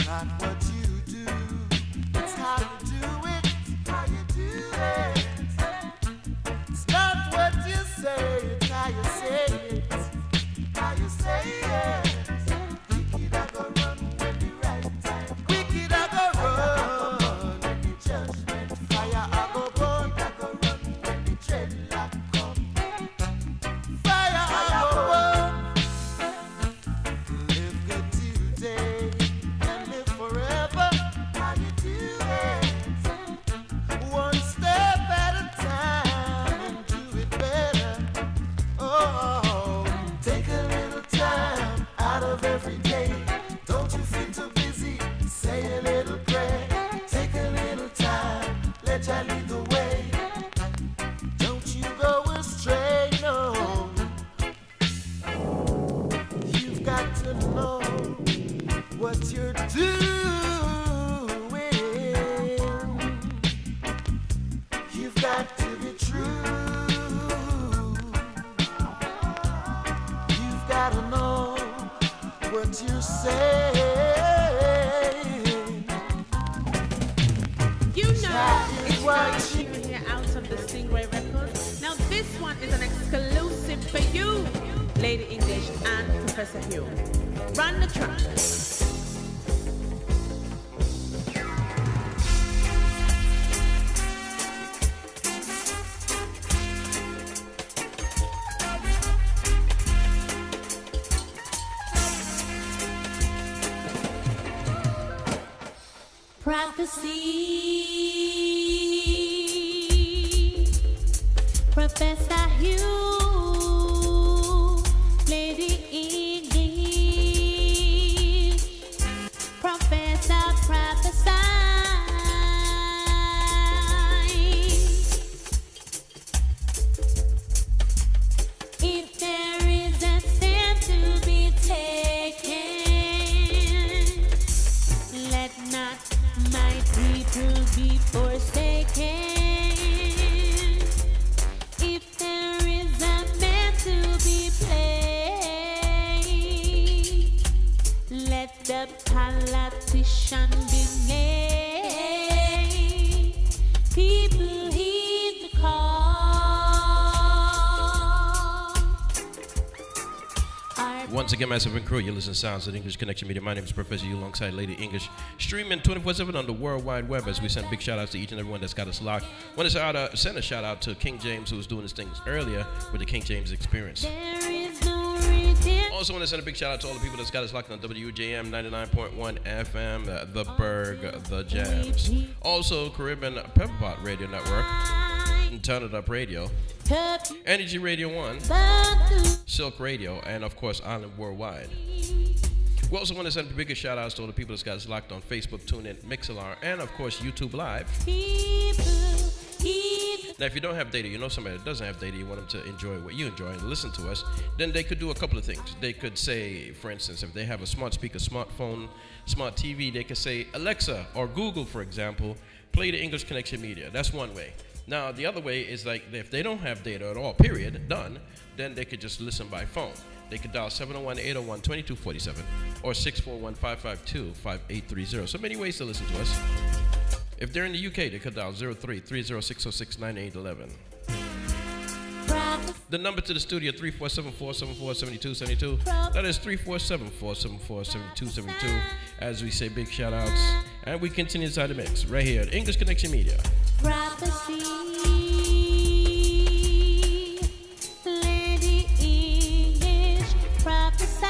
not what you do. It's how you do it, how you do it. It's not what you say, it's how you say it, how you say it. Wicked I go run when the right time. Wicked I go run when the judgment. Fire I go burn, I go run when the dreadlock come. Fire I go burn. Live good today and live forever. How you do it? One step at a time and do it better. Oh, take a little time out of every day. Don't you feel too busy? Say a little prayer. Take a little time, let Jah lead the way. Don't you go astray, no. You've got to know what you're doing. You've got to be true. You've got to know what you're saying. You know, That is it's what right here out of the Stingray Records. Now this one is an exclusive for you, Lady English and Professor Hugh. Run the track. Prophecy, Professor Hugh, Lady English, Professor prophesy. If there is a stand to be taken, let not my people be forsaken. If there is a man to be played, let the politician be made. People heed the call. Once again, myself and crew, you listen to Sounds of the English Connection Media. My name is Professor U alongside Lady English. Streaming 24/7 on the World Wide Web as we send big shout outs to each and everyone that's got us locked. Want to send a shout out to King James, who was doing his things earlier with the King James Experience. There is no redemption. Also want to send a big shout out to all the people that's got us locked on WJM 99.1 FM, The Berg, The Jams. Also, Caribbean Pepperpot Radio Network, and Turn It Up Radio, Energy Radio 1, Silk Radio, and of course, Island Worldwide. We also want to send bigger shout outs to all the people that's got us locked on Facebook, TuneIn, Mixlr, and of course, YouTube Live. Now, if you don't have data, you know somebody that doesn't have data, you want them to enjoy what you enjoy and listen to us, then they could do a couple of things. They could say, for instance, if they have a smart speaker, smartphone, smart TV, they could say, Alexa or Google, for example, play the English Connection Media. That's one way. Now, the other way is like if they don't have data at all, period, done, then they could just listen by phone. They could dial 701-801-2247 or 641-552-5830. So many ways to listen to us. If they're in the UK, they could dial 03-30606-9811. The number to the studio, 347-474-7272. That is 347-474-7272. As we say, big shout outs. And we continue inside the mix right here at English Connection Media. Prophecy, Lady English, prophesy.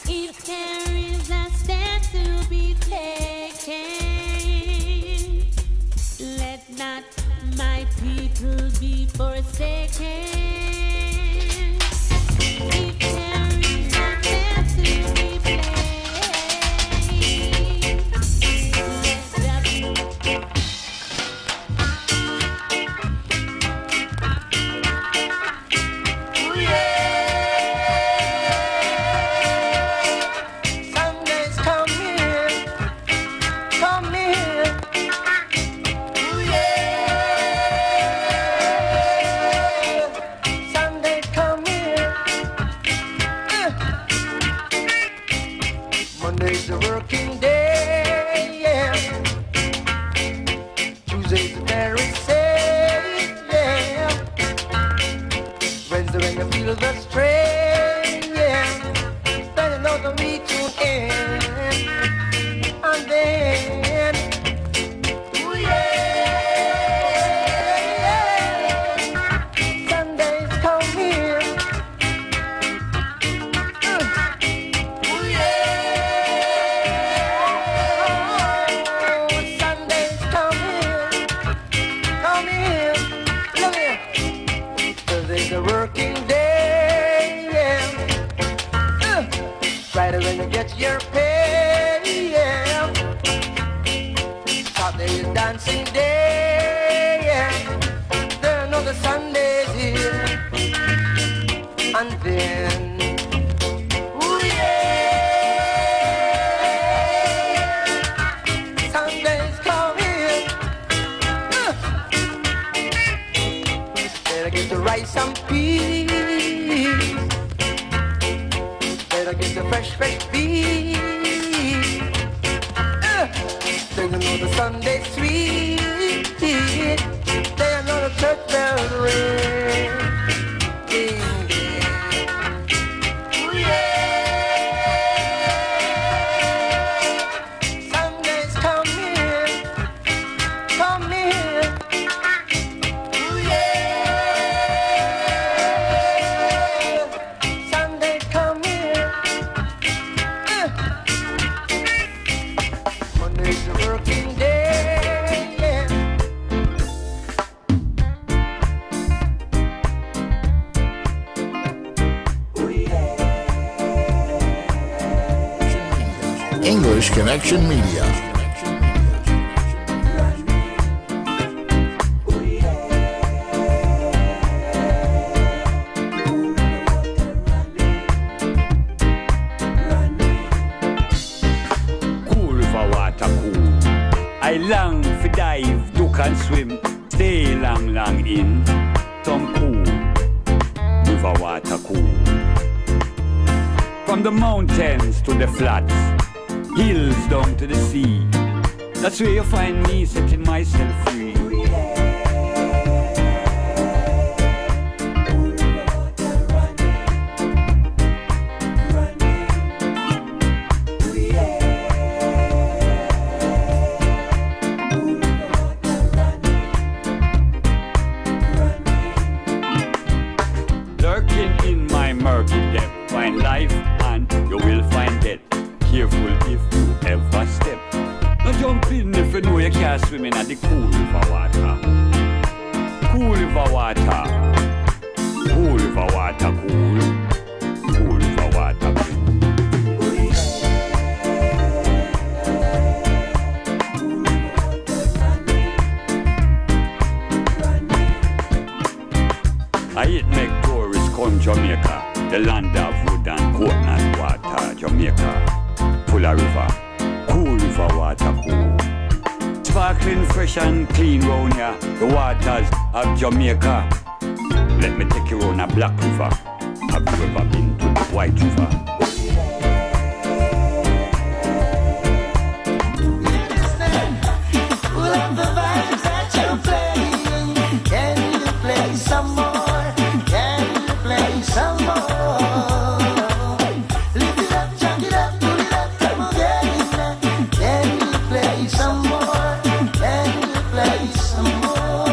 If there is a stand to be taken, let not my people be forsaken. If there is a stand to be played, you feel the strain, yeah, then you know the reach to end. And then, ooh yeah, Sunday's coming. Ooh yeah, Sunday's coming. Come in, look here. 'Cause it's a working day, yeah. Right when you get your pay, yeah. Saturday is dancing day, yeah. Then another Sunday's here. And then, ooh yeah, Sunday's coming. Better get the rice and peas. Better get the fresh beef. Then you know the Sunday sweet. Then you know the church bells ring. Ding, ding. Ooh, yeah. Sunday's coming. Come in. Ooh, yeah. Sunday coming. Monday's a working day, yeah. Ooh, yeah. English Connection Media. Cool river water cool. I long for dive, duck and swim, stay long in. Some cool river water cool. From the mountains to the flats, hills down to the sea. That's where you find me setting myself free. Lurking in my murky depth, find life and you will find death. Careful if you ever step. Don't jump in if you know you can't swim in at the cool river water. Cool river water. Cool river water cool. Cool river water cool. I it make tourists come Jamaica, the land of wood and coconut water. Jamaica, full of river, cool river water cool. Sparkling, fresh and clean round here, the waters of Jamaica. Let me take you on a black river. Have you ever been to the white river? Pull up the vibes that you're playing. Can you play some more? Can you play some more? Lift it up, jack it up, pull it up, come again. Can you play some more? Can you play some more?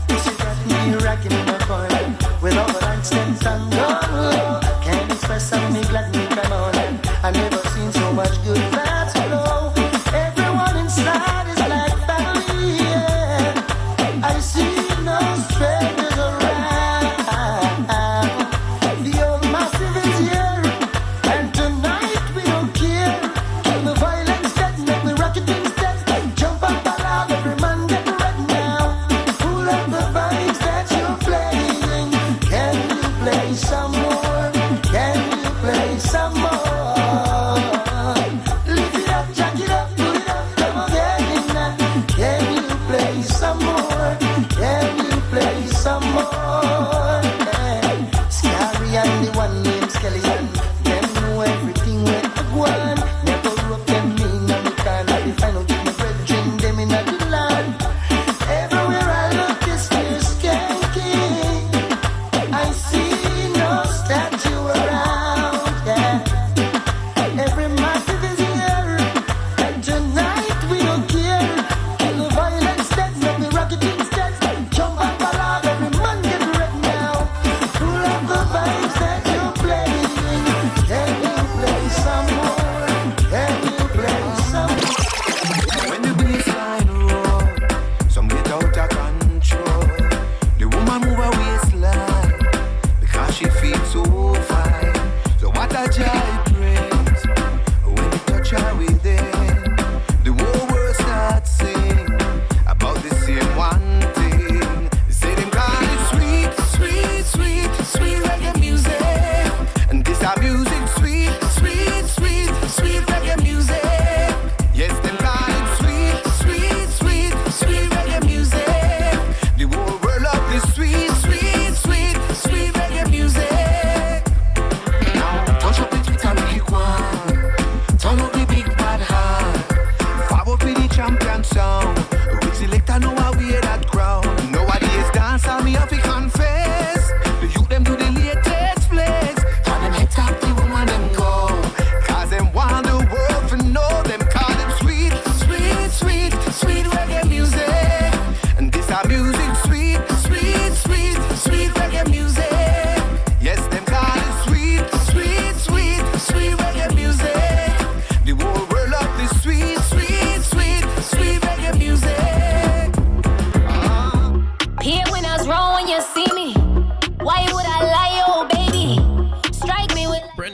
This is got me rocking in my corner with all the lights and sun gone low. Can't express how me glad me come on. I've never seen so much good vibes flow. Everyone inside is like family, yeah. I see no strangers around.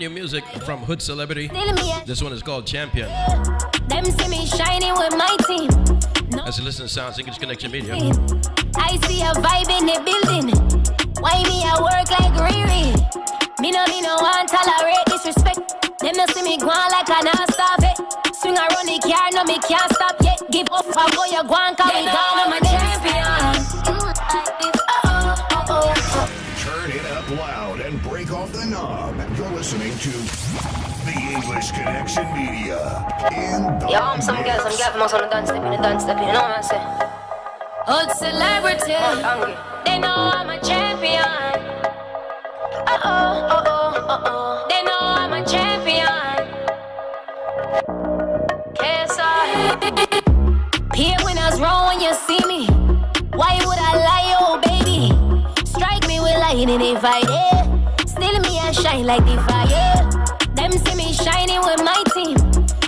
new music from Hood Celebrity. Still me a This one is called Champion. them see me shining with my team. No As you listen to Sounds English Connection Media. I see a vibe in the building. Why me I work like Riri? Me no want tolerate disrespect. Them no see me go on like I not stop it. Swing around the car, no me can't stop yet. Give up for go you go and call me down, I'm a champion. Turn it up loud and break off the knob. You're listening to the English Connection Media. In the Yo, I'm some girls most on the dance step, you know what I'm saying? Old celebrity, they know I'm a champion. They know I'm a champion. Here when I was wrong when you see me. Why would I lie, oh baby? Strike me with lightning if I did. Still me I shine like the fire. Them see me shining with my team.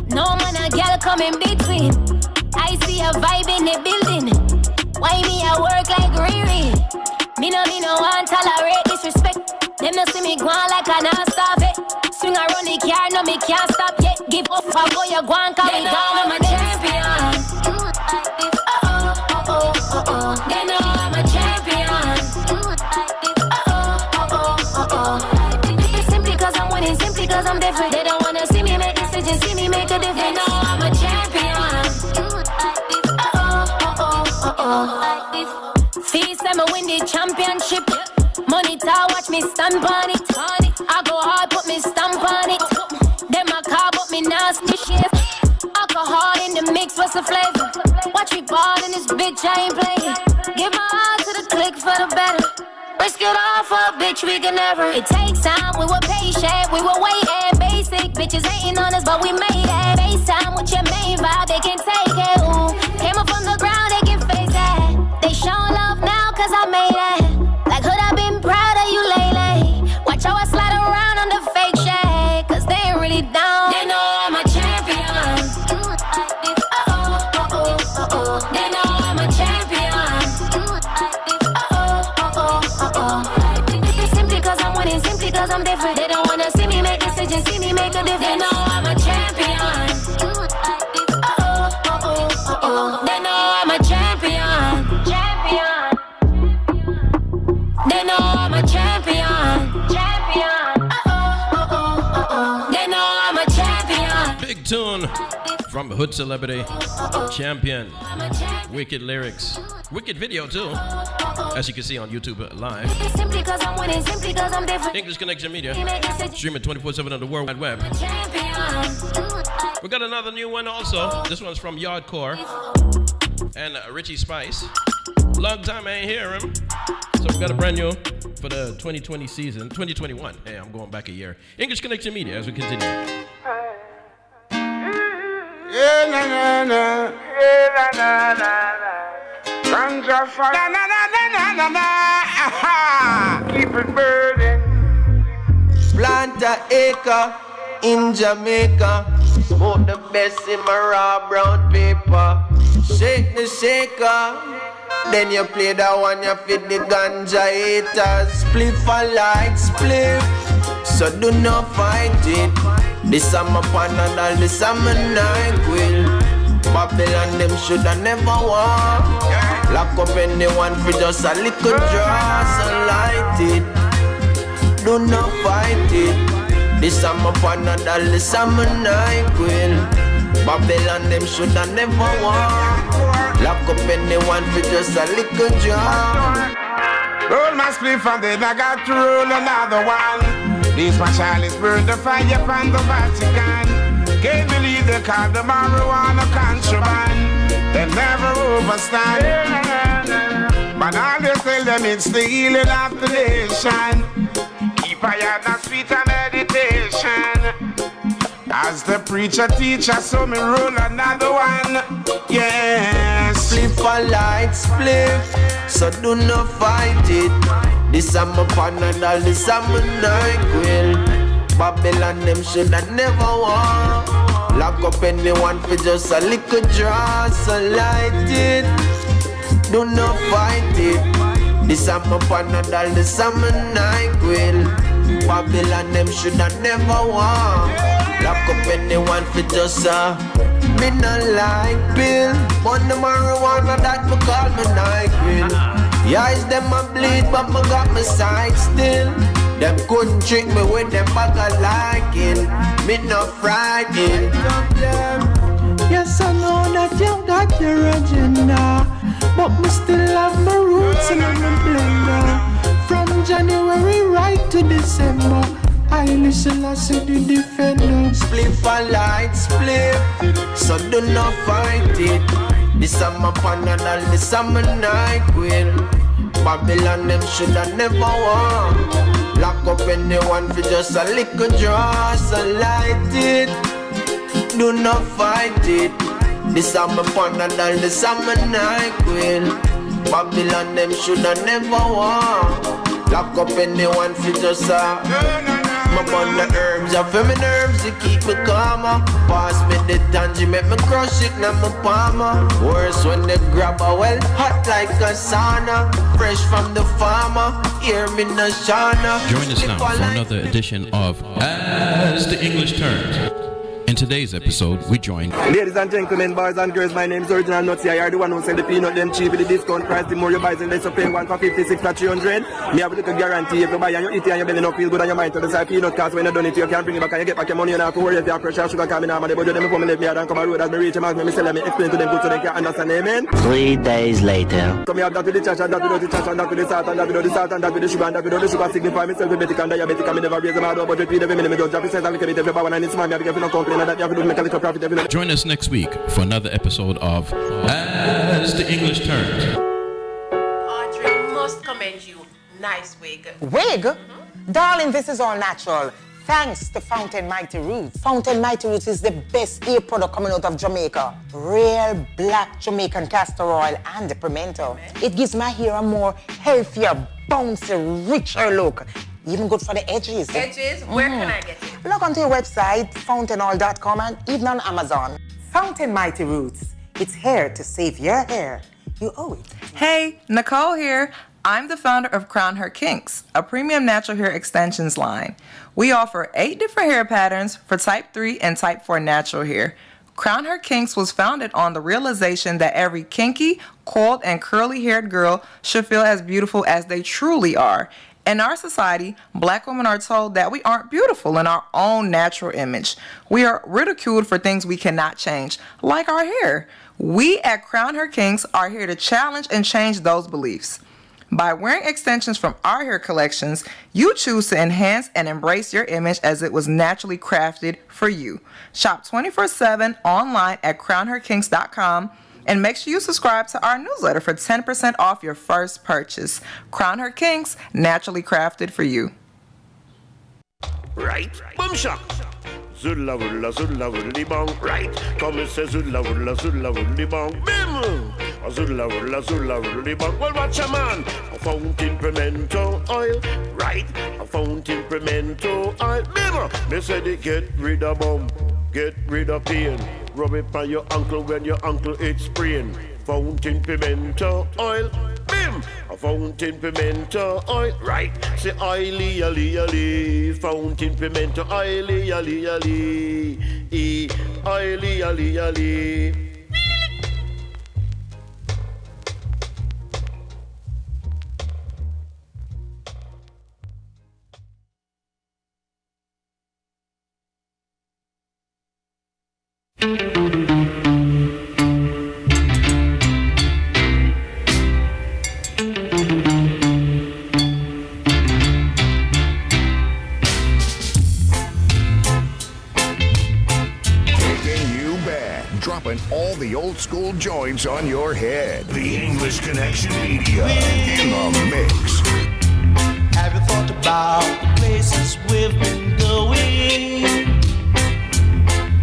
No man a girl come in between. I see a vibe in the building. Why me I work like Riri? Me no want tolerate disrespect. Them no see me go on like I not stop it. Swing around the car, no me can't stop yet. Give up for go you go and call me down, I'm a champion. They know I'm a champion. Simply cause I'm winning, simply cause I'm different. They don't wanna see me make decisions, see me make a difference. They know I'm a champion. Feast time I win the championship. Money to watch me stamp on it. I go hard, put me stamp on it. Them a car, but me nasty shit. Alcohol in the mix, what's the flavor? Watch me ball in this bitch, I ain't playing. Give my heart to the click for the better. Risk it all for a bitch, we can never. It takes time, we were patient, we were waiting. Basic bitches hating on us, but we made it. FaceTime with your main vibe, they can take it. Ooh, came up from the ground, they can face it. They show love now, cause I made it. Like hood, I've been proud of you lately. Watch how I slide around on the fake shade, cause they ain't really down. They know I'm a champion. They know I'm a champion. Simply cause I'm winning, simply cause I'm different. They don't wanna see me make decisions, see me make a difference. They know I'm a champion. They know I'm a champion. They know I'm a champion. They know I'm a champion. Big tune from Hood Celebrity. Champion. Wicked lyrics. Wicked video too. As you can see on YouTube Live. Simply cause I'm winning, simply cause I'm different. English Connection Media. Streaming 24/7 on the World Wide Web. We got another new one also. This one's from Yardcore and Richie Spice. Long time I ain't hear him. So we got a brand new for the 2020 season. 2021. Hey, I'm going back a year. English Connection Media as we continue. Yeah, na na na. Yeah, na na na na. Ganja fire. Na na na na na na na. Aha. Keep it burning. Plant a acre in Jamaica. Smoke the best in my raw brown paper. Shake the shaker. Then you play that one, you fit the ganja haters. Spliff a like spliff, so do not fight it. This I'm a panadol, this I'm a NyQuil. Babylon them shoulda never walk. Lock up anyone for just a little draw, so light it. Do not fight it. This I'm a panadol, this I'm a NyQuil. Babylon them shoulda never walk. Lock up anyone for just a little job. Roll my spliff and then I got to roll another one. This my chalice burn the fire upon the Vatican. Can't believe they call the marijuana contraband. They never overstand. But all they tell them it's the healing of the nation. Keep a yard not sweet and meditation. As the preacher teacher, so me roll another one. Yes. Spliff a light spliff, so do not fight it. This I'm a panadol, this I'm a NyQuil. Babylon them shoulda never walk. Lock up anyone for just a little draw, so light it. Do not fight it. This I'm a panadol, this I'm a NyQuil. Babylon, them shoulda never won. Lock up anyone for just me not like Bill, but the marijuana that me call me night grill. Yeah, it's them a bleed, but me got my sight still. Them couldn't trick me with them bag of liking. Me not frightened of them. Yes, I know that you got your agenda, but me still have my roots in my blender. From January right to December, I listen, I see the defender. Split for light, split, so do not fight it. This is my panadol, this is my night queen. Babylon, them shoulda never won. Lock up anyone for just a little draw, so light it. Do not fight it. This is my panadol, this is my night queen. Babylon, them shoulda never won. Lock up anyone for just a I'm on the herbs, I feel my nerves to keep me calmer. Pass me the tangy, make me crush it, now my palmer. Worse when they grab a well, hot like a sauna. Fresh from the farmer, hear me no shana. Join us now for another edition of As the English Turns. In today's episode, we join ladies and gentlemen, boys and girls, my name is Original Nuts. I are the one who sell the peanut them cheap with the discount price. The more you buy, the less you pay. One for 56 for 300. Me have a little guarantee. If you buy and you eat it and your belly not feel good and your mind to the side peanut cost when you done it, you can bring it back and you get back your money. You don't have to worry if you have pressure sugar coming out. But them before me let me out and come a road as me reach them out. Me sell them, me explain to them good so they can understand. Amen. 3 days later. So me have that with the church and that without the church and that with the salt and that without the salt and that with the sugar and that without the sugar signify myself diabetic and diabetic and me never raise them out. But every minute me don't drop it a little bit every hour and I need some money. I have to complain that you have to make a little profit every minute. Join us next week for another episode of As the English Turns. Audrey, I must commend you. Nice wig. Wig? Mm-hmm. Darling, this is all natural. Thanks to Fountain Mighty Roots. Fountain Mighty Roots is the best hair product coming out of Jamaica. Real black Jamaican castor oil and the pimento. It gives my hair a more healthier, bouncy, richer look. Even good for the edges. Edges? Where can I get it? Log onto your website, fountainoil.com, and even on Amazon. Fountain Mighty Roots. It's hair to save your hair. You owe it. Hey, Nicole here. I'm the founder of Crown Hair Kinks, a premium natural hair extensions line. We offer 8 different hair patterns for type 3 and type 4 natural hair. Crown Hair Kinks was founded on the realization that every kinky, coiled, and curly-haired girl should feel as beautiful as they truly are. In our society, black women are told that we aren't beautiful in our own natural image. We are ridiculed for things we cannot change, like our hair. We at Crown Hair Kinks are here to challenge and change those beliefs. By wearing extensions from our hair collections, you choose to enhance and embrace your image as it was naturally crafted for you. Shop 24/7 online at crownhairkinks.com. And make sure you subscribe to our newsletter for 10% off your first purchase. Crown Hair Kinks, naturally crafted for you. Right, boom shot. Zulla wulla wulli bong. Right, come and say zulla wulli bong. Bim. Zulla wulli bong. Well, watch a man. A fountain pimento oil. Right, a fountain pimento oil. Bim. Me said it get rid of bum, get rid of pain. Rub it by your uncle when your uncle is spraying. Fountain pimento oil, bim! A fountain pimento oil, right? Say oily, ali, ali. Fountain pimento oily, ali, ali. Oily, ali, ali. Dropping all the old school joints on your head. The English Connection Media in the mix. Have you thought about the places we've been going?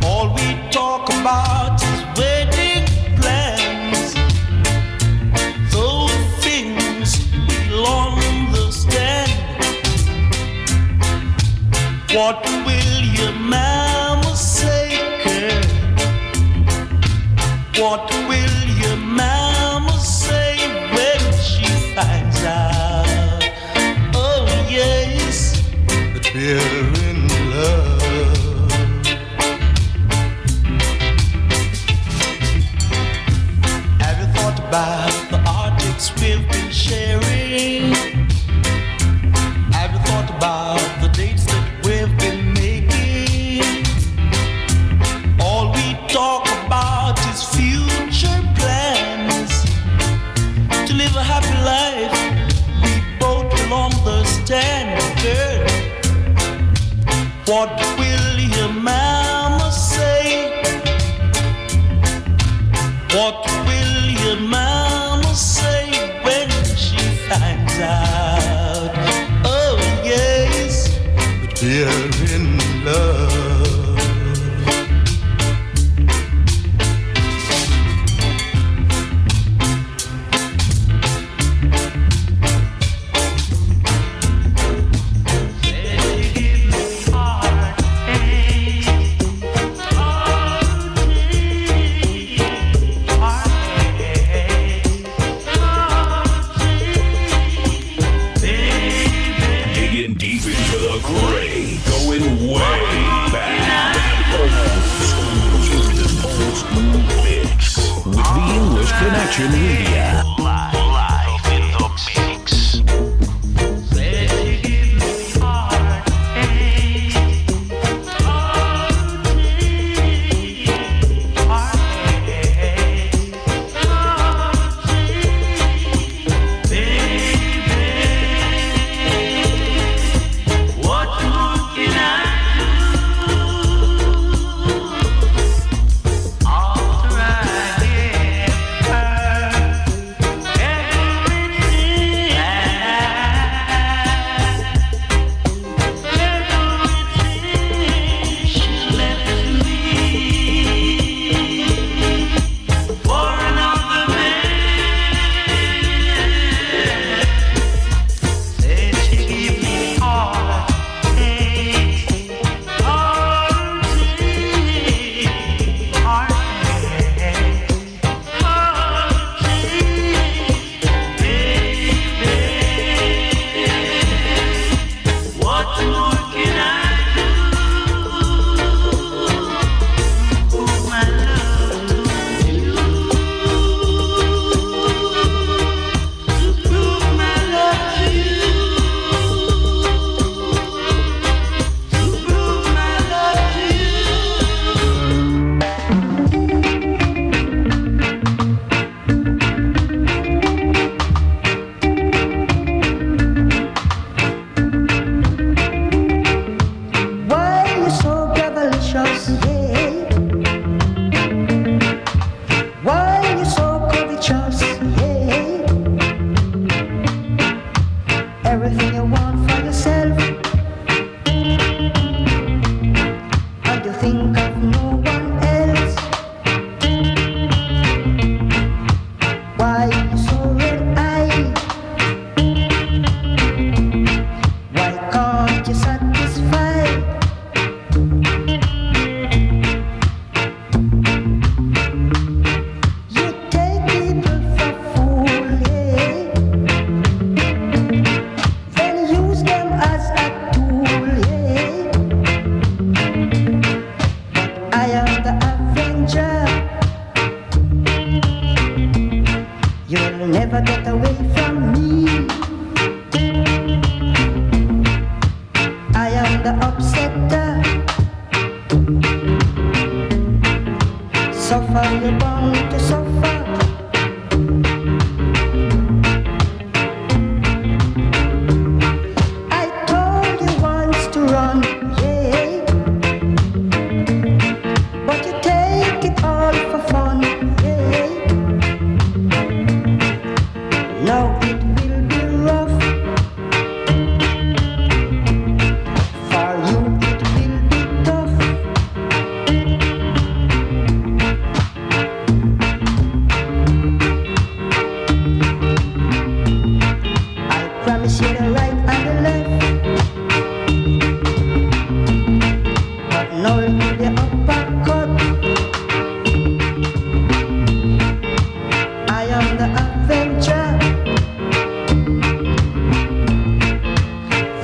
All we talk about is wedding plans. Those things we'll understand. What will your mama say, girl? What will your mama say when she finds out? Oh yes, that we're in love. Have you thought about the arctics we've been sharing? Have you thought about the dates that we've been making? All we talk about is future plans to live a happy life. We both will understand, girl. What will your mama say? What will your mama say when she finds out? Oh yes, that we're in love. Digging deep into the gray, going way back. Old school mix with the English Connection Media. Live in the mix.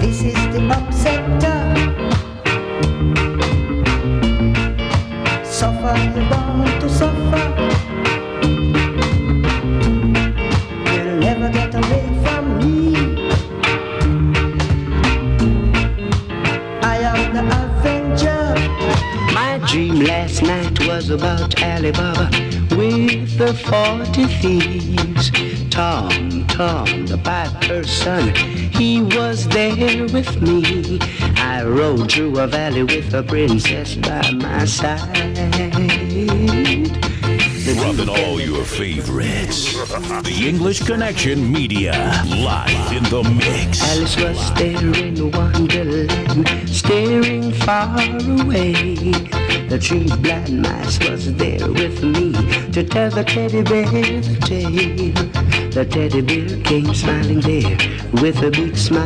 This is the upset last night was about Alibaba with the 40 thieves. Tom, the piper's son, he was there with me. I rode through a valley with a princess by my side. Rubbing all your favorites. The English Connection Media, live in the mix. Alice was there in Wonderland, staring far away. The tree blind mice was there with me to tell the teddy bear the tale. The teddy bear came smiling there with a big smile.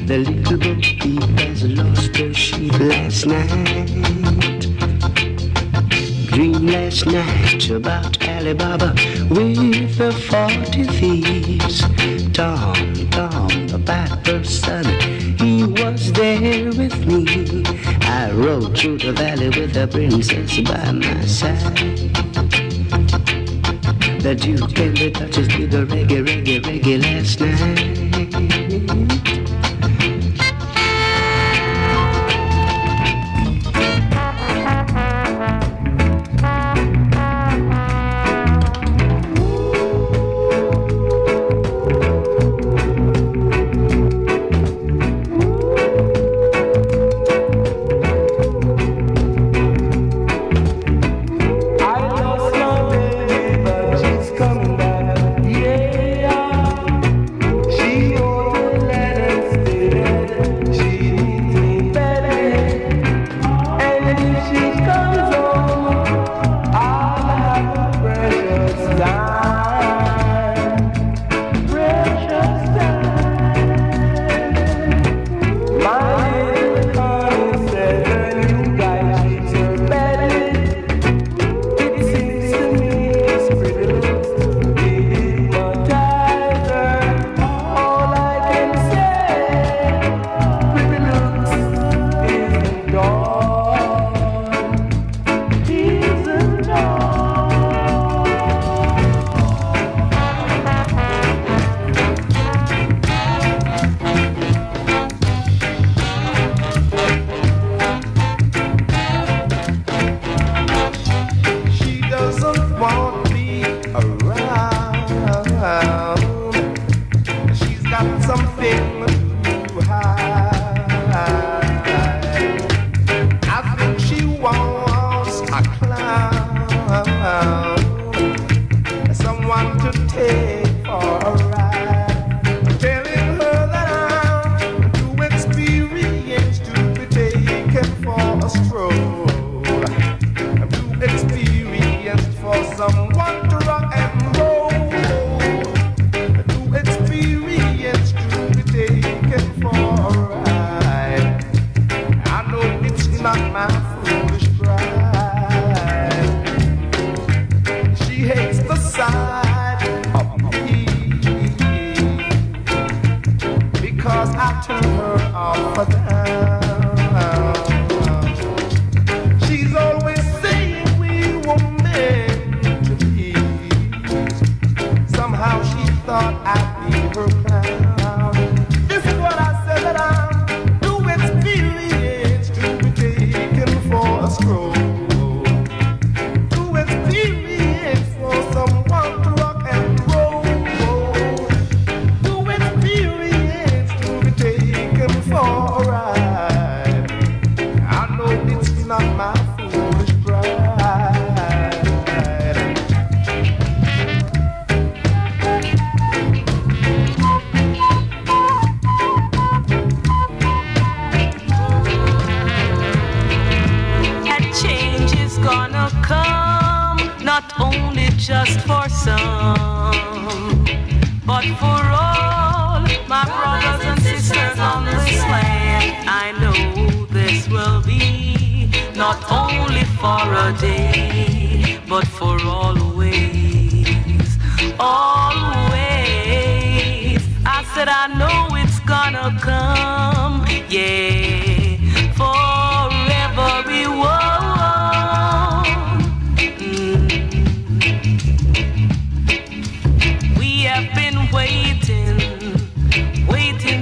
The little Bo Peep has lost her sheep last night. Dream last night about Alibaba with the 40 thieves. Tom, the piper's son, he was there with me. I rode through the valley with the princess by my side. The Duke and the Duchess did the reggae last night.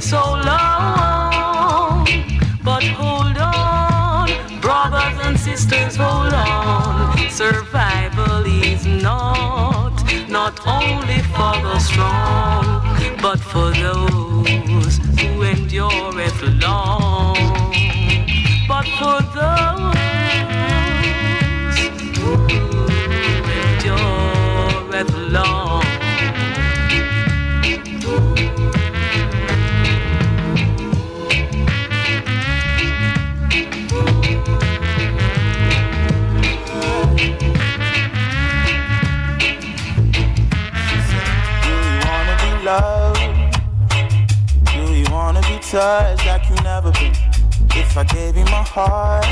So long, but hold on, brother. sisters, hold on. Survival is not only for the strong, but for those who endureth long. But for those who endureth long. Do you wanna be touched like you never been? If I gave you my heart,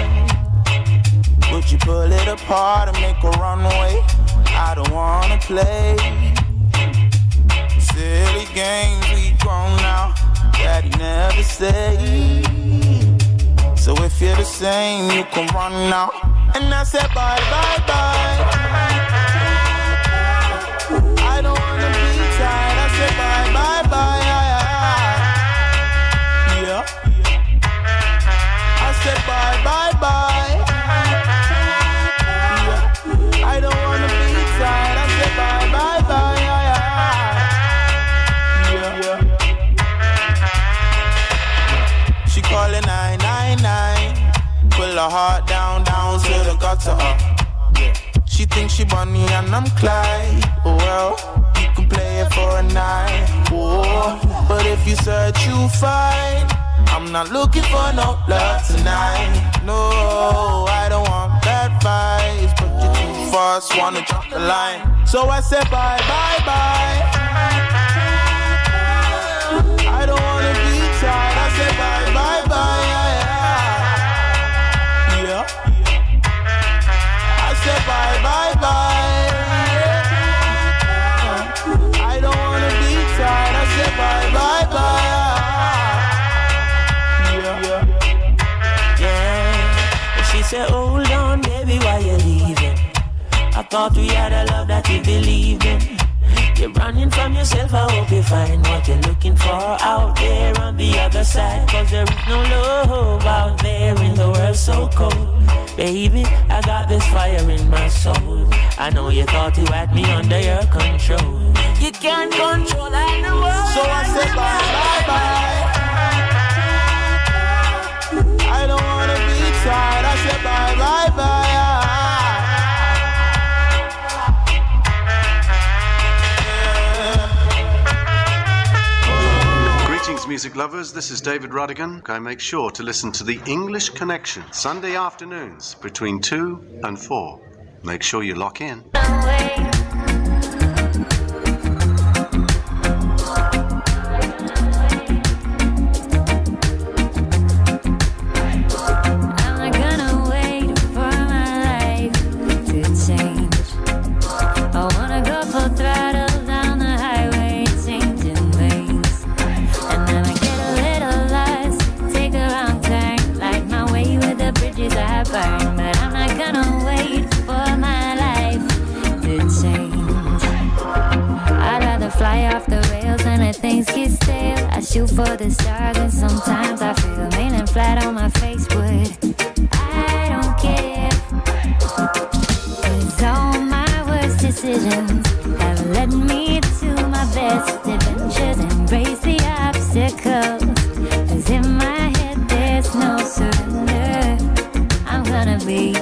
would you pull it apart and make a runway? I don't wanna play silly games, we grown now. Daddy never stayed. So if you're the same, you can run now. And I said bye, bye, bye. I don't wanna be tired. I said bye, bye, bye. Yeah. I said bye, bye, bye. Yeah. I don't wanna be tired. I said bye, bye, bye. Yeah. She calling 999. Pull her heart down to the gutter. She thinks she Bonnie and I'm Clyde. Oh well, you can play it for a night. Oh, but if you search, you find I'm not looking for no love tonight. No, I don't want bad vibes, but you're too fast, wanna jump the line. So I said bye, bye, bye. I don't wanna be tired. I said bye, bye, bye. Yeah. I said bye, bye, bye. I don't wanna be tired. I said bye, bye, bye. Yeah. She said, hold on, baby, why you leaving? I thought we had a love that you believe in. You're running from yourself, I hope you find what you're looking for out there on the other side. Cause there is no love out there in the world so cold. Baby, I got this fire in my soul. I know you thought you had me under your control. You can't control the world. So I said bye, bye, bye. I don't wanna be tired. I said bye, bye, bye. Greetings, music lovers. This is David Rodigan. I make sure to listen to the English Connection Sunday afternoons between 2 and 4. Make sure you lock in. Fly off the rails and let things get stale. I shoot for the stars and sometimes I feel laying flat on my face, but I don't care. 'Cause all my worst decisions have led me to my best adventures. Embrace the obstacles, 'cause in my head there's no surrender. I'm gonna be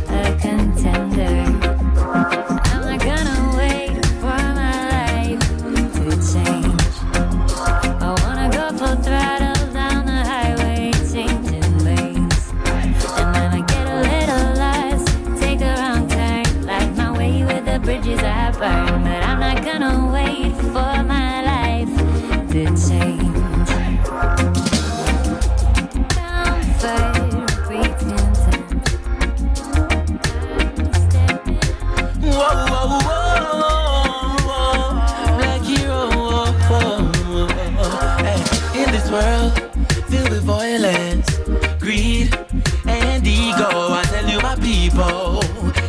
a contender. I'm not gonna wait for my life to change. I wanna go full throttle down the highway, changing lanes. And then I get a little lost, take a wrong turn, like my way with the bridges I burn. But I'm not gonna wait for my life to change. Comfort, pretend. Whoa, whoa, whoa, black hero. Hey, in this world filled with violence, greed, and ego, I tell you, my people,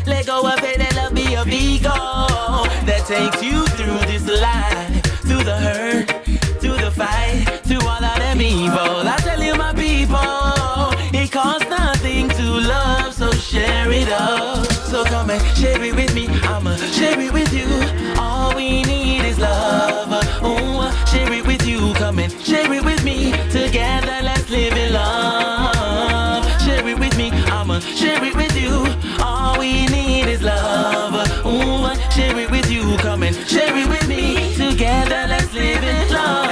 let go of it and love be your ego that takes you through this life, through the hurt, through the fight, through all of them evil. I tell you, my people, it costs nothing to love, so share it share it with you. Come and share it with me. Together, let's live in love.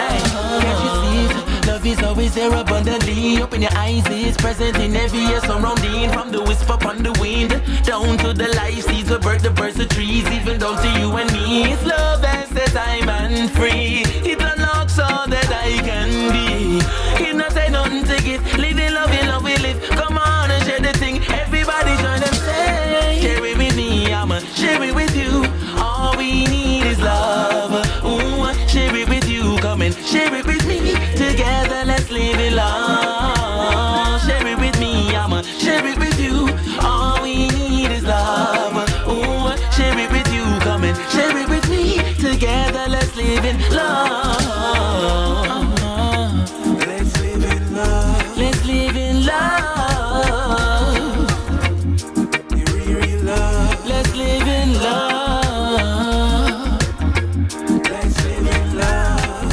Can't you see it? Love is always there abundantly. Open your eyes, it's present in every year surrounding. From the whisper upon the wind, down to the life seeds of birth, the birds, the trees, even down to you and me. It's love that says I'm and free. It unlocks all that I can be. It not say nothing to give. Live in love we live. Come on and share the thing. Everybody join and say, share it with me, I'ma share it with you. All we need is love. Ooh, share it with you. Come and share it with me. Together let's live in love. Share it with me, I'ma share it with you. All we need is love. Ooh, share it with you. Come and share it with me. Together let's live in love. Let's live in love. Let's live in love. Real love. Let's live in love. Let's live in love.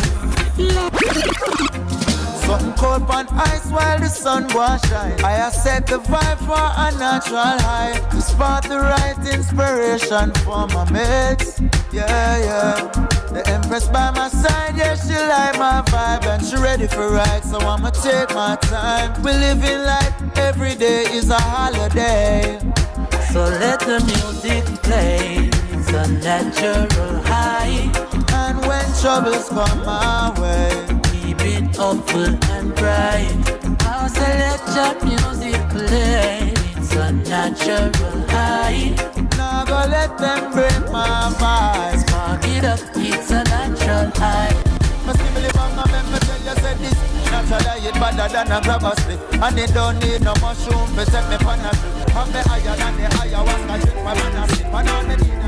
Something cold on ice while the sun was shine. I have set the vibe for a natural high. To spot the right inspiration for my mates. Yeah, yeah. The Empress by my side, yeah, she like my vibe and she ready for ride, so I'ma take my time. We living life, every day is a holiday. So let the music play, it's a natural high. And when troubles come my way, keep it hopeful and bright. I'll say let your music play, it's a natural high. Now go let them break my vibe. Spark it up, it's a natural high. Must give me the bang and make me tell you say this. Natural it better than a grab a slip. And it don't need no mushroom to set me pan a flip. Have me higher than the ayahuasca drink my man a sip. And all me need a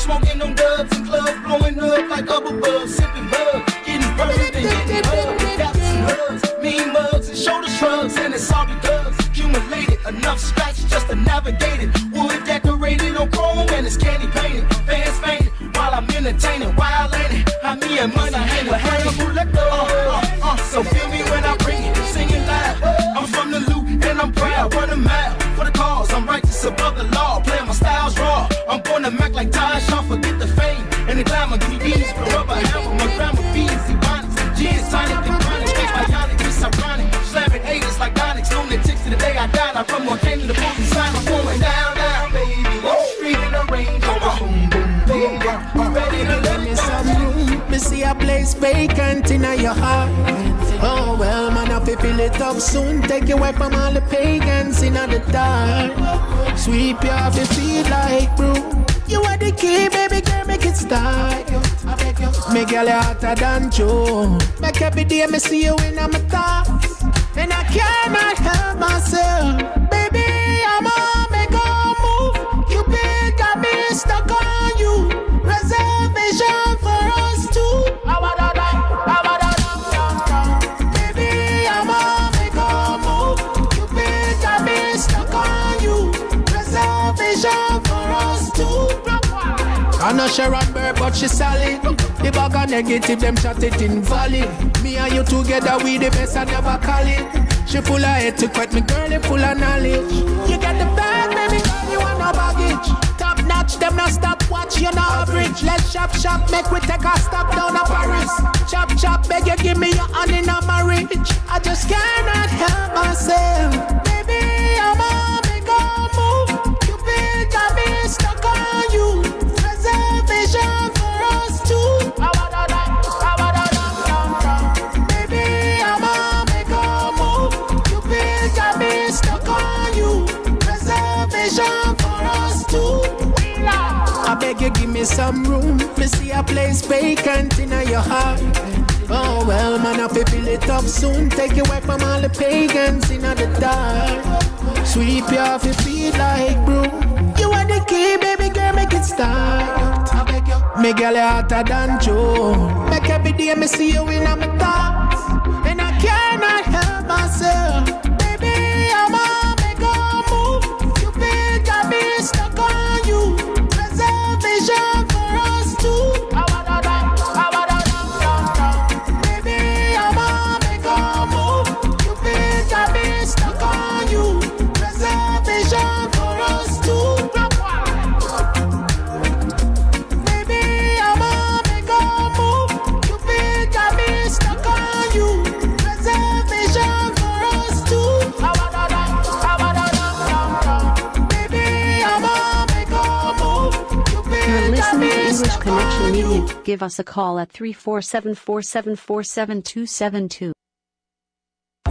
smoking on dubs and clubs, blowing up like bubble bubs, sipping bug, getting burned and getting hugged. Got some hugs, mean mugs and shoulder shrugs, and it's all because accumulated enough scratch just to navigate it. Wood decorated on chrome and it's candy painted. Fans fainted while I'm entertaining. Wild ain't it? How me and money hand in hand. So feel me when I bring it, singing loud. I'm from the loop and I'm proud, run a mile for the cause. I'm righteous above the law, playing my styles raw. I'm born to Mac like Ty Shaw, forget the fame and the glamour. Give me bees with a rubber hammer, my grandma bees, ebonics, gins, tonic, and chronic, make bionic, it's ironic. Slamming haters like Onyx, lunatics to the day I died. I run more came to the booth and sign. I'm going down, down, baby. Wall Street in the rain, boom, boom, baby. I'm ready to let me some room. Me see a place vacant in your heart. Oh well, man, I fill it up soon. Take you away from all the pagans in the dark. Sweep you off your feet like broom. You are the key, baby girl, make it start. Make girl hotter than Joe. Make every day me see you in my thoughts, and I cannot help myself. Baby, I'm on make a move. You big got me stuck on you. Reservation for us two. Baby, I'm on make a move. You big got me stuck on you. Reservation for us two. I know Sharon Burr, but she solid. The bag of negative, them shot it invalid. Me and you together, we the best, I never call it. She full of etiquette, me girl, you full of knowledge. You get the bag, baby girl, you want no baggage. Top notch, them no stop watch, you no average. Let's shop, make we take a stop down to Paris. Chop, beg you give me your hand in a marriage. I just cannot help myself. Baby, I'm on make a move. You big, got me stuck on you. Reservation for us two. Baby, I'm on make a move. You big, got me stuck on you. Reservation for us two. I beg you give me me some room. Me see a place vacant in your heart. Oh well, man, I fill it up soon. Take you away from all the pagans in the dark. Sweep you off your feet like broom. You are the key, baby girl, make it start. I beg you. Me girl, you hotter than Joe. Make every day me see you in my thoughts, and I cannot help myself. Baby, I'm on make a move. You feel got me stuck on you. Reservation for us two. Baby, I'm on make a move. You feel got me stuck on you. Reservation for us two. English Connection Media. Give us a call at 347-474-747-272.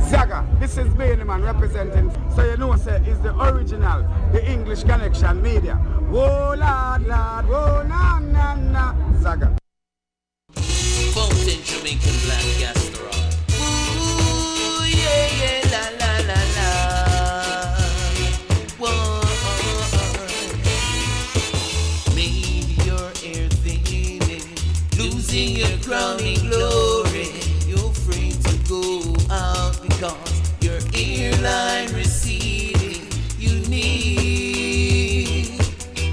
Zaga, this is Benny Man representing, so you know, sir, is the original, the English Connection Media. Whoa, lad, whoa, na, na, na, Zaga. Fountain Jamaican Black Castor Oil. Ooh, yeah, yeah, la, la, la, la. Whoa, maybe your air thinning, losing your crowning glory. You're afraid to go out because your airline receding. You need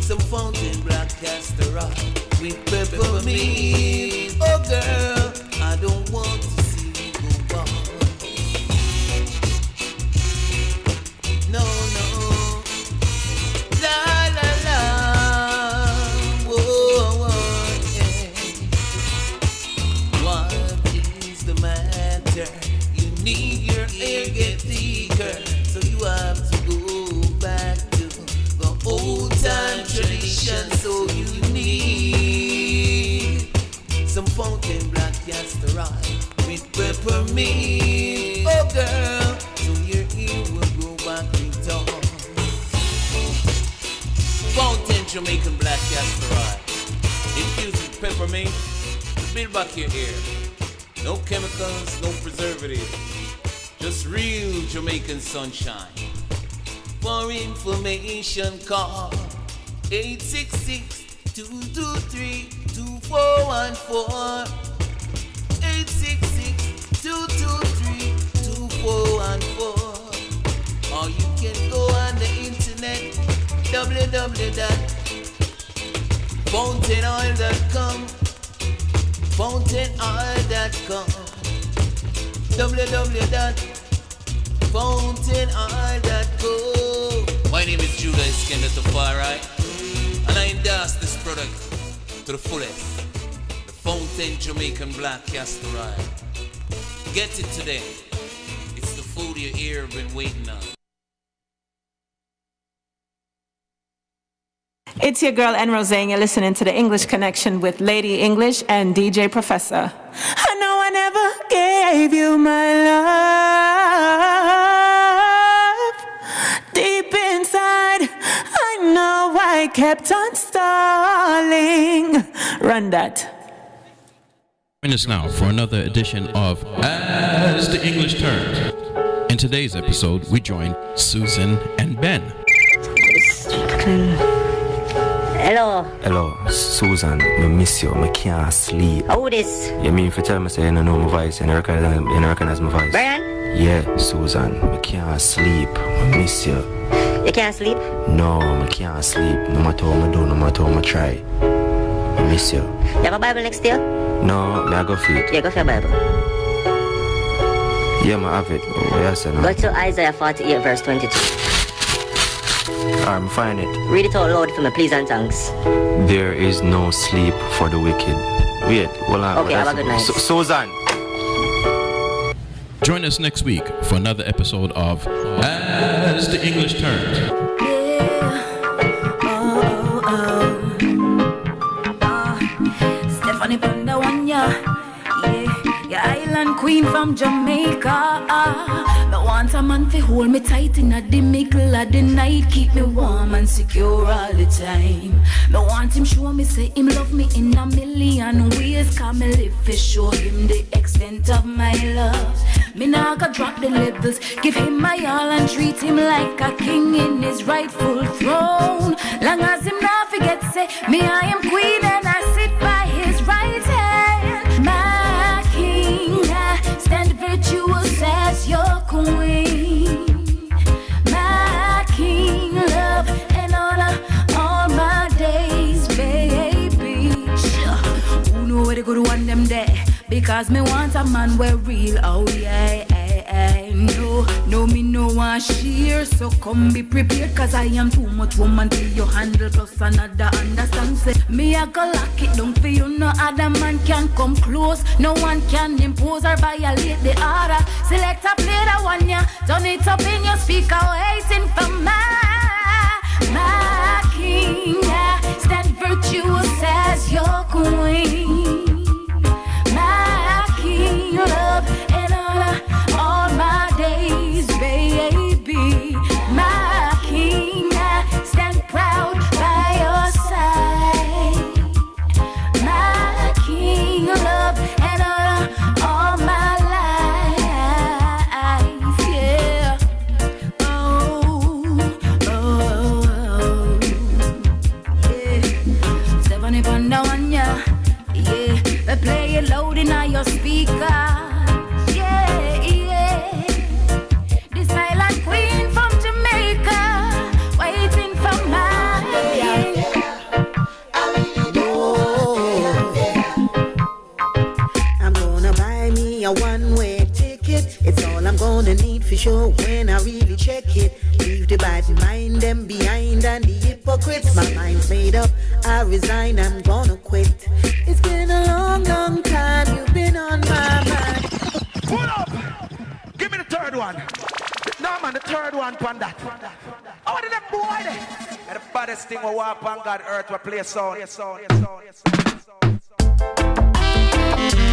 some Fountain Black Castor Oil with peppermint. Oh girl, I don't want to see you go on. No, no. La la la. Whoa, whoa, yeah. What is the matter? You need your air get thicker, so you have to go back to the old time tradition. So you need some Fountain Black Castor Oil with peppermint. Oh girl, so your ear will grow back return. Fountain Jamaican Black Castor Oil, infused with peppermint to build back your ear. No chemicals, no preservatives, just real Jamaican sunshine. For information, call 866-223-2414. 866-223-2414. Or you can go on the internet, www.fountainoil.com. Fountainoil.com. www.fountainoil.com. My name is Judah Iskender Tafari, and I endorse this product to the fullest. The Fountain Jamaican Black Castor Oil. Get it today. It's the food your ear have been waiting on. It's your girl N Rose, and you're listening to the English Connection with Lady English and DJ Professor. I know I never gave you my love. Deep inside, I know I kept on stalling. Run that. Join us now for another edition of As the English Turns. In today's episode, we join Susan and Ben. Hello. Hello, Susan. I miss you. I can't sleep. Who this? You mean if you tell me say you don't know my voice, you don't recognize my voice? Brian? Yeah, Susan. I can't sleep. I miss you. You can't sleep? No, I can't sleep. No matter what I do, no matter what I try. I miss you. You have a Bible next to you? No, I go for it. Yeah, go for your Bible. Yeah, I have it. What you say now? Go to Isaiah 48 verse 22. I'm fine it. Read it out loud for me, please and thanks. There is no sleep for the wicked. Wait, hold on. Okay, have a good night. Susan! Join us next week for another episode of As the English Turns. Stephanie Panda one, yeah. Your island queen. queen from Jamaica. Me want a man fi hold me tight in the middle of the night, keep me warm and secure all the time. Me want him show me say him love me in a million ways, cause me live fi show him the extent of my love. Me nah go drop the levels, give him my all and treat him like a king in his rightful throne. Long as him not forget say me I am queen and I sit by his right hand. My king, I stand virtuous as your queen. My king, love and honor all my days, baby. Who know where to go to one them there? Because me want a man where real, oh yeah. No, me no one share. So come be prepared, cause I am too much woman till you handle plus another understand. Say, me I go lock it down for you, no other man can come close. No one can impose or violate the order. Select a play that one, yeah. Turn it up in your speaker, waiting for my king, yeah. Stand virtuous as your queen. My king, love and honor all my days, baby. My king, I stand proud by your side. My king, love and honor all my life, yeah. Oh, yeah. 7 upon the one, yeah. They play it loud in your speaker. Yeah, yeah. This island queen from Jamaica, waiting for my king. I'm gonna buy me a one-way ticket. It's all I'm gonna need for sure when I really check it. Leave the bad mind them behind and the hypocrites. My mind's made up, I resign, I'm gonna quit. It's been a long, long time you've been on my mind. Pull up! Give me the third one. No man, the third one on that. Oh, what did that boy there? And the baddest thing we walk on God earth will play a song.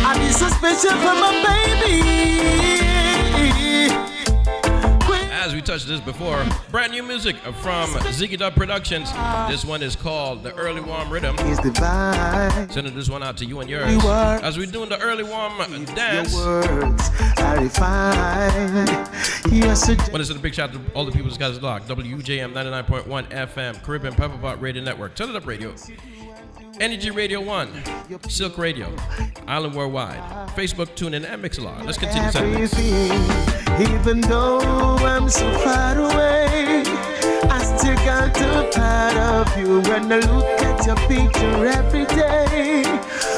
I be so special for my baby. As we touched this before, brand new music from Ziggy Dub Productions. This one is called The Early Warm Rhythm. Sending this one out to you and yours. As we're doing the early warm dance. What is it? A big shout out to all the people that's got us locked. WJM 99.1 FM, Caribbean Pepperpot Radio Network, Turn It Up Radio, Energy Radio 1, Silk Radio, Island Worldwide, Facebook, TuneIn, and Mixlr. Let's continue Everything, even though I'm so far away, I still got a part of you. When I look at your picture every day,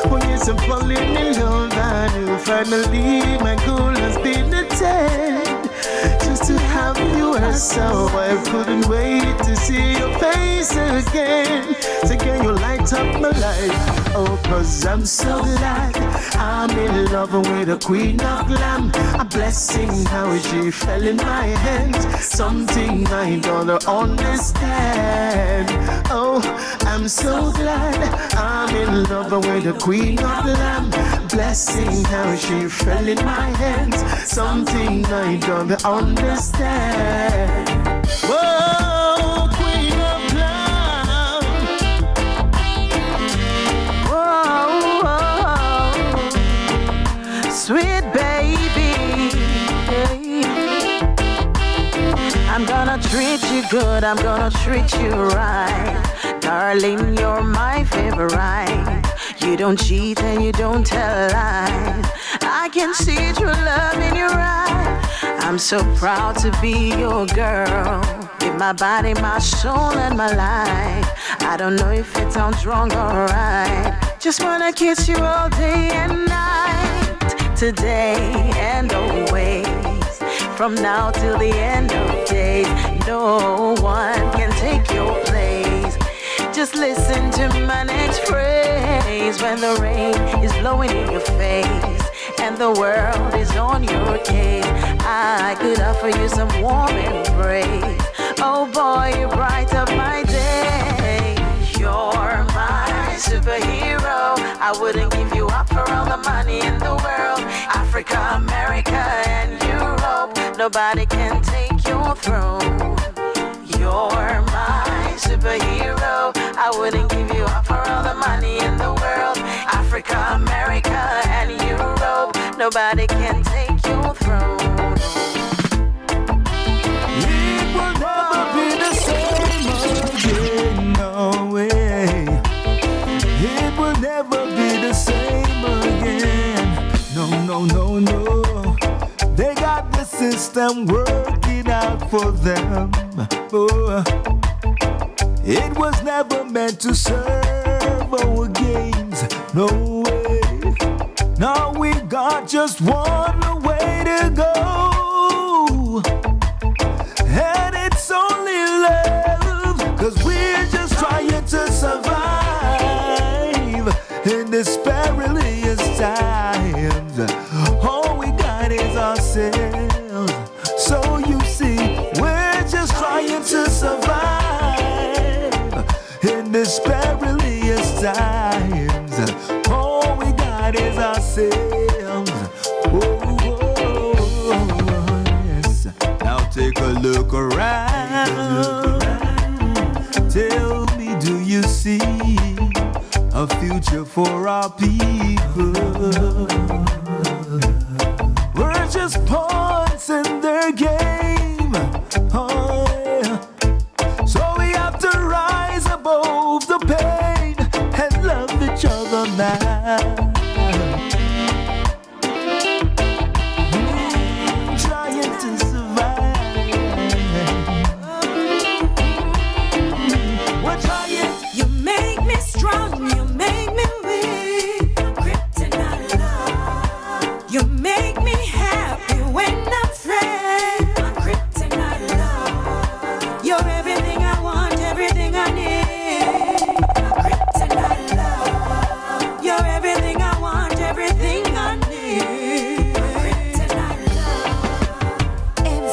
oh yes, I'm falling in love and you. Finally, my goal has been attained. Just to have you as so I couldn't wait to see your face again. So can you light up my life? Oh, cause I'm so glad I'm in love with a queen of glam. A blessing how she fell in my hands. Something I don't understand. Oh, I'm so glad I'm in love with a queen of glam. Blessing how she fell in my hands. Something I don't understand. Whoa, queen of glam. Whoa, sweet baby. I'm gonna treat you good, I'm gonna treat you right. Darling, you're my favorite. You don't cheat and you don't tell lies. I can see true love in your eyes. I'm so proud to be your girl. Give my body, my soul, and my life. I don't know if it sounds wrong or right. Just wanna kiss you all day and night. Today and always. From now till the end of days. No one can take your place. Just listen to my next phrase. When the rain is blowing in your face and the world is on your case, I could offer you some warm embrace. Oh boy, you bright up my day. You're my superhero. I wouldn't give you up for all the money in the world. I Africa, America, and Europe. Nobody can take your throne. You're my superhero. I wouldn't give you up for all the money in the world. Africa, America, and Europe. Nobody can take your throne. It will never be the same again, no way. It will never be the same again. No, no, no, no. They got the system working out for them. Oh. It was never meant to serve our games, no way. Now we got just one way to go, and it's only love, 'cause we're just trying to survive in this perilous times. All we got is ourselves. So you see, we're just trying to survive in this perilous times. All we got is ourselves. Oh, yes. Now take a look around. Tell me, do you see a future for our people? We're just pawns in their game. Oh, yeah. So we have to rise above the pain and love each other now. Trying to survive. We're trying. You make me strong, you make me weak. Kryptonite love. You make me happy when I'm afraid. Kryptonite love. You're everything I want, everything I need. Kryptonite love. You're everything I want, everything I need. Kryptonite love.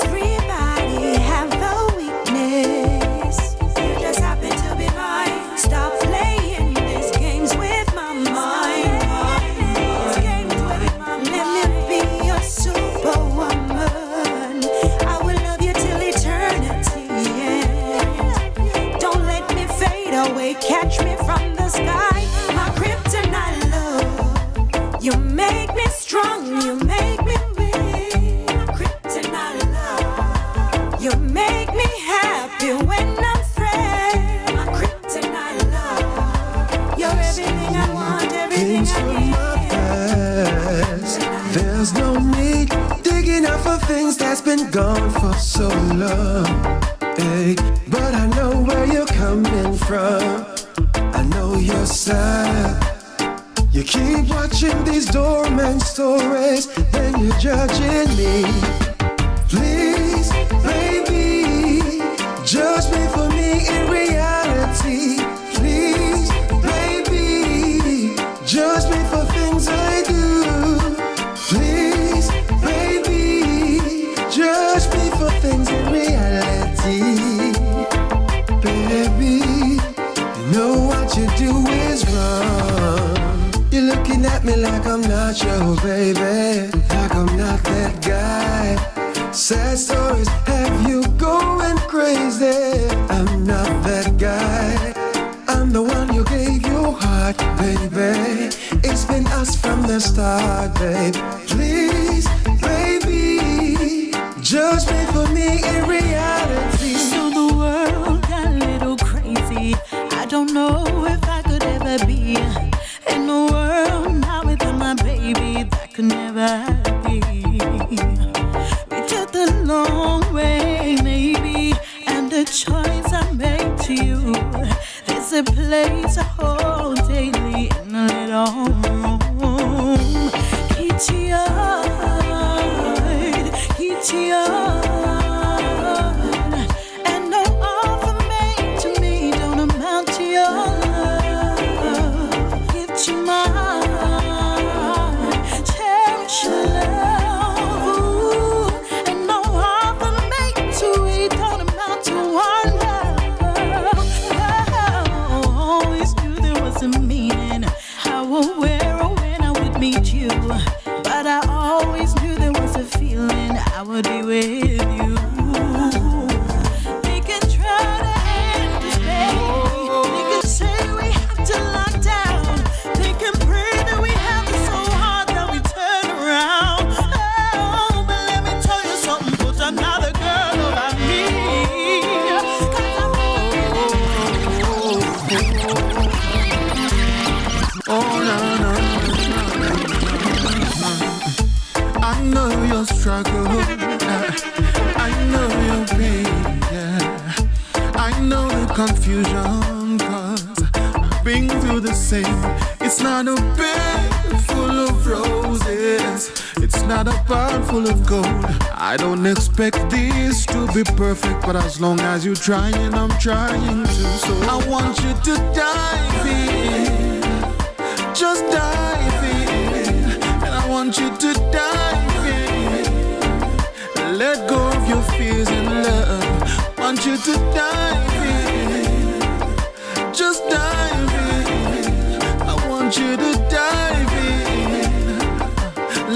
Everybody have a weakness. You just happen to be mine. Stop playing these games with my mind. These games with my mind. Let me be your superwoman. I will love you till eternity ends. Don't let me fade away. Catch me from the sky. My kryptonite love. You make me strong. You make me weak. Kryptonite love. You make me happy when I'm afraid. My kryptonite love. You're everything I want, everything Things I from need. my past. There's no need digging up for things that's been gone for so long. Hey, but I know where you're coming from. I know your side. You keep watching these dormant stories, then you're judging me. Please, baby, judge me for me in reality. Please, baby, judge me for things I do. Please, baby, judge me for things in reality. Baby, you know what you do is wrong. You're looking at me like I'm not your baby, like I'm not that guy. Sad stories have you going crazy. I'm not that guy. I'm the one you gave your heart, baby. It's been us from the start, babe. Please, baby, judge me for me in reality. So the world got a little crazy. I don't know if I could ever be in a world now without my baby. That could never be. We took the long way, maybe, and the choice I made to you. There's a place I hold daily in a little room. Keep your and no offer made to me don't amount to your love. Give to my heart, cherish your love. Ooh, and no offer made to it don't amount to one love. Oh, always knew there was a meaning. How aware wanna be with you. They can try to end us, baby. They can say we have to lock down. They can pray that we have it so hard that we turn around. Oh, but let me tell you something, put another girl over me. Oh, no, no, no. I know your struggle. I know your pain. Yeah. I know the confusion, 'cause I've been through the same. It's not a bed full of roses. It's not a pot full of gold. I don't expect this to be perfect, but as long as you're trying, I'm trying to. So I want you to dive in. Just dive in. And I want you to dive in. Let go of your fears and love. Want you to dive in. Just dive in. I want you to dive in.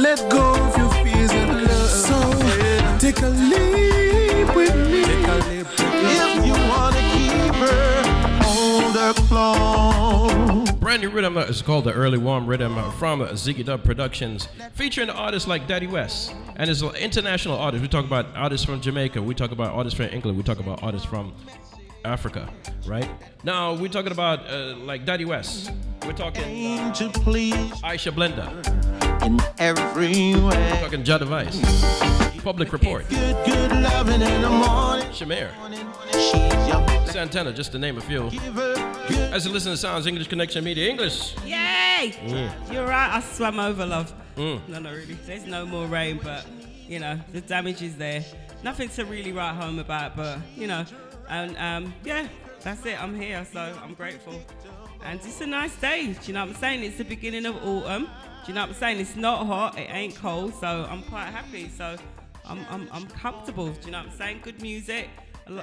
Let go of your fears and love. So take a leap with me. Take a leap if you wanna keep her on the close. Brand new rhythm is called the Early Warm Rhythm from Ziggy Dub Productions, featuring artists like Daddy West. And it's international artists. We talk about artists from Jamaica. We talk about artists from England. We talk about artists from Africa, right? Now we're talking about like Daddy West. We're talking Aisha Blender. In every way. We're talking Jada Vice. Public Report. Good loving in the morning. Shamir. Santana, just to name a few. As you listen to Sounds English Connection Media English. Yay! You're right, I swam over, love. Mm. No, not really. There's no more rain, but, you know, the damage is there. Nothing to really write home about, but, you know, and, yeah, that's it. I'm here, so I'm grateful. And it's a nice day, do you know what I'm saying? It's the beginning of autumn. Do you know what I'm saying? It's not hot, it ain't cold, so I'm quite happy. So I'm comfortable, do you know what I'm saying? Good music.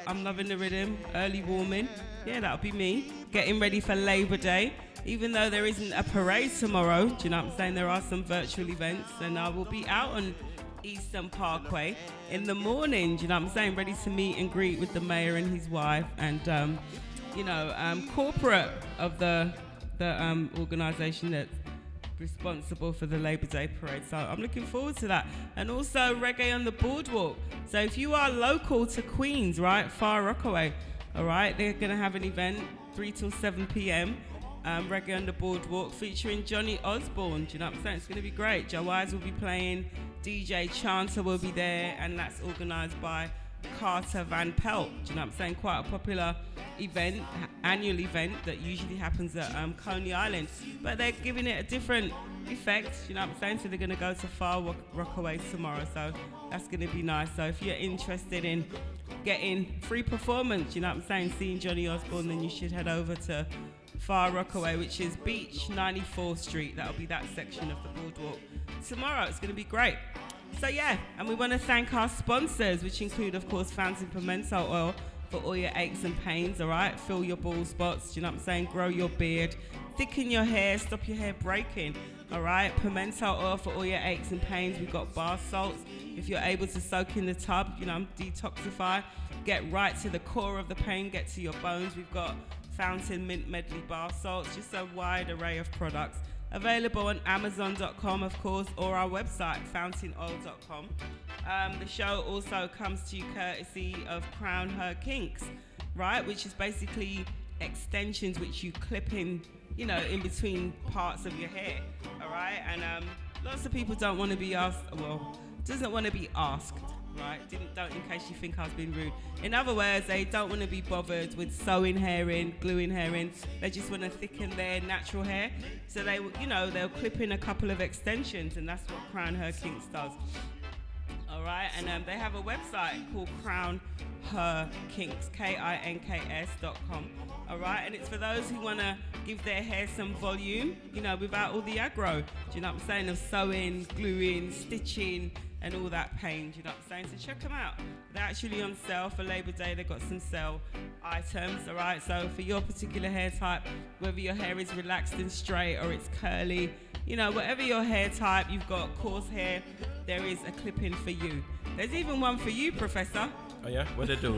I'm loving the rhythm, early warming. Yeah, that'll be me. Getting ready for Labor Day. Even though there isn't a parade tomorrow, do you know what I'm saying? There are some virtual events, and I will be out on Eastern Parkway in the morning, do you know what I'm saying? Ready to meet and greet with the mayor and his wife, and you know, corporate of the organisation that's responsible for the Labor Day parade. So I'm looking forward to that. And also Reggae on the Boardwalk. So if you are local to Queens, right, Far Rockaway, all right, they're going to have an event 3 till 7 p.m. Reggae on the Boardwalk featuring Johnny Osborne. Do you know what I'm saying? It's going to be great. Joe Wise will be playing, DJ Chanter will be there, and that's organised by Carter Van Pelt. Do you know what I'm saying? Quite a popular event, annual event that usually happens at Coney Island, but they're giving it a different effect. Do you know what I'm saying? So they're going to go to Far Rockaway tomorrow, so that's going to be nice. So if you're interested in getting free performance, you know what I'm saying, seeing Johnny Osborne, then you should head over to Far Rockaway, which is Beach 94th Street. That'll be that section of the boardwalk tomorrow. It's going to be great. So yeah, and we want to thank our sponsors, which include, of course, Fountain Pimento Oil for all your aches and pains, all right? Fill your bald spots, do you know what I'm saying? Grow your beard, thicken your hair, stop your hair breaking, all right? Pimento Oil for all your aches and pains. We've got bar salts. If you're able to soak in the tub, you know, detoxify, get right to the core of the pain, get to your bones. We've got Fountain Mint Medley bar salts, just a wide array of products. Available on Amazon.com, of course, or our website, fountainoil.com. The show also comes to you courtesy of Crown Her Kinks, right? Which is basically extensions which you clip in, you know, in between parts of your hair, all right? And lots of people don't want to be asked, well, doesn't want to be asked, right? Don't in case you think I was being rude. In other words, they don't want to be bothered with sewing hair in, gluing hair in. They just want to thicken their natural hair. So they, you know, they'll clip in a couple of extensions, and that's what Crown Her Kinks does. All right, and they have a website called Crown Her Kinks, KINKS.com. All right, and it's for those who want to give their hair some volume, you know, without all the aggro. Do you know what I'm saying? Of sewing, gluing, stitching, and all that pain, do you know what I'm saying? So check them out. They're actually on sale for Labor Day. They've got some sale items, all right? So for your particular hair type, whether your hair is relaxed and straight or it's curly, you know, whatever your hair type, you've got coarse hair, there is a clip-in for you. There's even one for you, Professor. Oh yeah, what they do?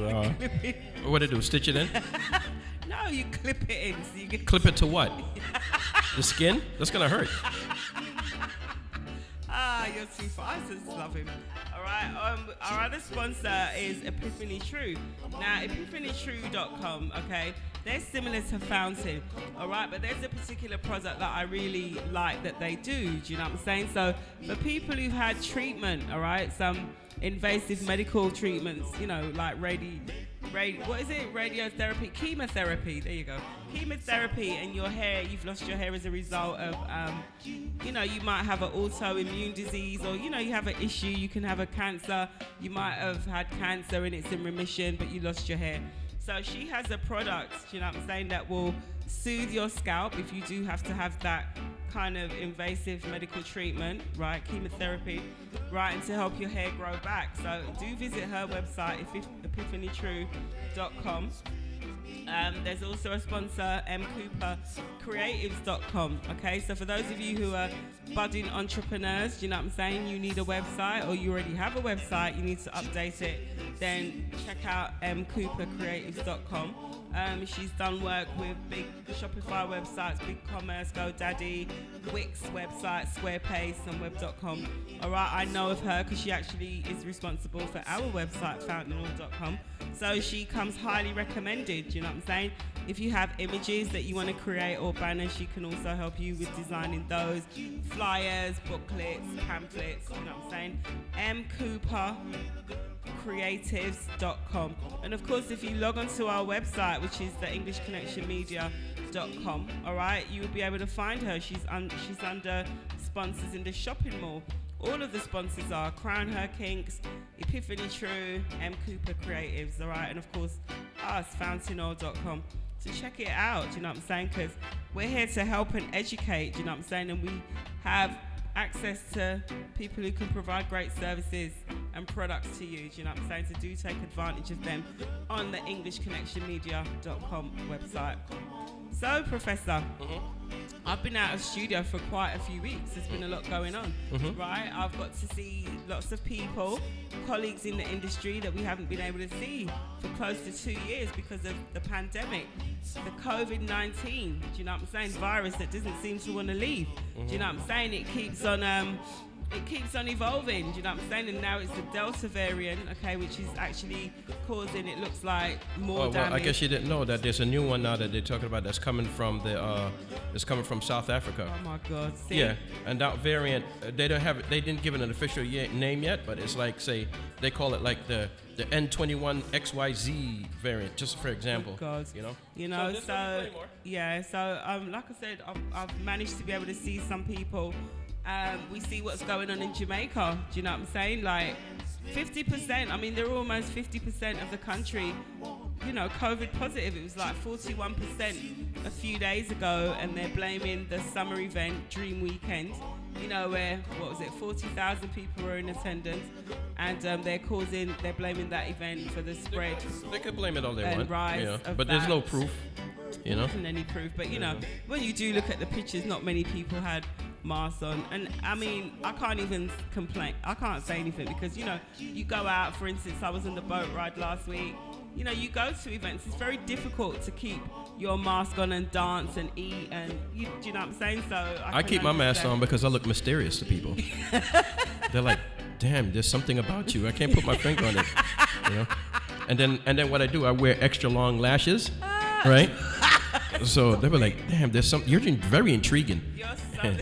What they do? Stitch it in? No, you clip it in. So you get Clip it to what? The skin? That's gonna hurt. You're too fast. I just love him. All right. Our other sponsor is Epiphany True. Now, epiphanytrue.com. Okay, they're similar to Fountain. All right, but there's a particular product that I really like that they do. Do you know what I'm saying? So for people who've had treatment, all right, some invasive medical treatments, you know, like what is it? Radiotherapy, chemotherapy. There you go. Chemotherapy, and your hair, you've lost your hair as a result of, you know, you might have an autoimmune disease, or, you know, you have an issue. You can have a cancer. You might have had cancer and it's in remission, but you lost your hair. So she has a product, you know what I'm saying, that will soothe your scalp if you do have to have that kind of invasive medical treatment, right? Chemotherapy, right? And to help your hair grow back. So do visit her website, epiphanytrue.com. There's also a sponsor, mcoopercreatives.com. Okay, so for those of you who are budding entrepreneurs, you know what I'm saying, you need a website, or you already have a website, you need to update it, then check out mcoopercreatives.com. She's done work with big Shopify websites, BigCommerce, GoDaddy, Wix websites, Squarespace, and Web.com. All right, I know of her because she actually is responsible for our website, fountainall.com. So she comes highly recommended, you know what I'm saying? If you have images that you want to create or banners, she can also help you with designing those. Flyers, booklets, pamphlets, you know what I'm saying? mcoopercreatives.com. And of course, if you log onto our website, which is the EnglishConnectionMedia.com, all right, you will be able to find her. She's under sponsors in the shopping mall. All of the sponsors are Crown Her Kinks, Epiphany True, M. Cooper Creatives, all right, and of course us, fountainall.com. So check it out, do you know what I'm saying? Because we're here to help and educate, do you know what I'm saying? And we have access to people who can provide great services and products to you, do you know what I'm saying? So do take advantage of them on the EnglishConnectionMedia.com website. So, Professor, I've been out of studio for quite a few weeks. There's been a lot going on, right? I've got to see lots of people, colleagues in the industry that we haven't been able to see for close to 2 years because of the pandemic, the COVID-19, do you know what I'm saying? Virus that doesn't seem to want to leave. Do you know what I'm saying? It keeps on evolving, do you know what I'm saying? And now it's the Delta variant, okay, which is actually causing, it looks like, more damage. I guess you didn't know that there's a new one now that they're talking about that's coming from from South Africa. Oh my God! See? Yeah, and that variant, they didn't give it an official name yet, but it's like, say, they call it like the N21 XYZ variant, just for example. Oh God. You know, so yeah, so like I said, I've managed to be able to see some people. We see what's going on in Jamaica. Do you know what I'm saying? Like 50%, I mean, they're almost 50% of the country, you know, COVID positive. It was like 41% a few days ago, and they're blaming the summer event, Dream Weekend, you know, where, 40,000 people were in attendance, and they're blaming that event for the spread. They could blame it all they want. Rise of but there's no proof, you know? Isn't any proof, but you know, when you do look at the pictures, not many people had masks on, and I mean, I can't even complain. I can't say anything because, you know, you go out, for instance, I was on the boat ride last week. You know, you go to events, it's very difficult to keep your mask on and dance and eat, and do you know what I'm saying? So I keep my mask on because I look mysterious to people. They're like, damn, there's something about you. I can't put my finger on it, you know? And then what I do, I wear extra long lashes, right? So they were like, damn, there's something, you're very intriguing. You're so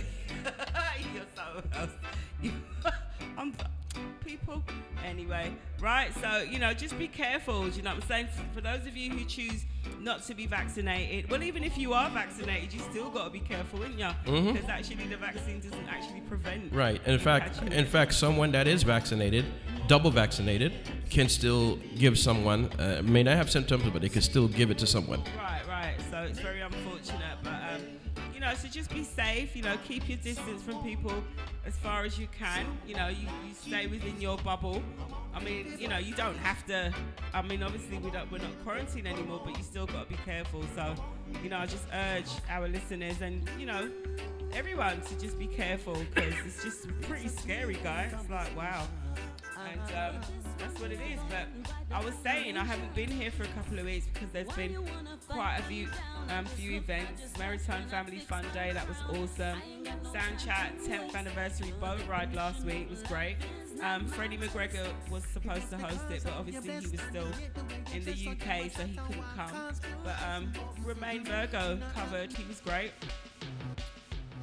people. Anyway, right, so, you know, just be careful, do you know what I'm saying? For those of you who choose not to be vaccinated, well, even if you are vaccinated, you still got to be careful, wouldn't you? Because actually the vaccine doesn't actually prevent. Right. In fact, someone that is vaccinated, double vaccinated, can still give someone, may not have symptoms, but they can still give it to someone. Right. So it's very unfortunate, but you know, so just be safe, you know, keep your distance from people as far as you can. You know, you stay within your bubble. I mean, you know, you don't have to, I mean, obviously we're not quarantined anymore, but you still got to be careful. So, you know, I just urge our listeners and, you know, everyone to just be careful, because it's just pretty scary, guys. It's like, wow. And that's what it is. But I was saying I haven't been here for a couple of weeks because there's been quite a few events. Maritime Family Fun Day, that was awesome. Sound Chat 10th anniversary boat ride last week was great. Freddie McGregor was supposed to host it, but obviously he was still in the UK, so he couldn't come. But Remain Virgo covered, he was great.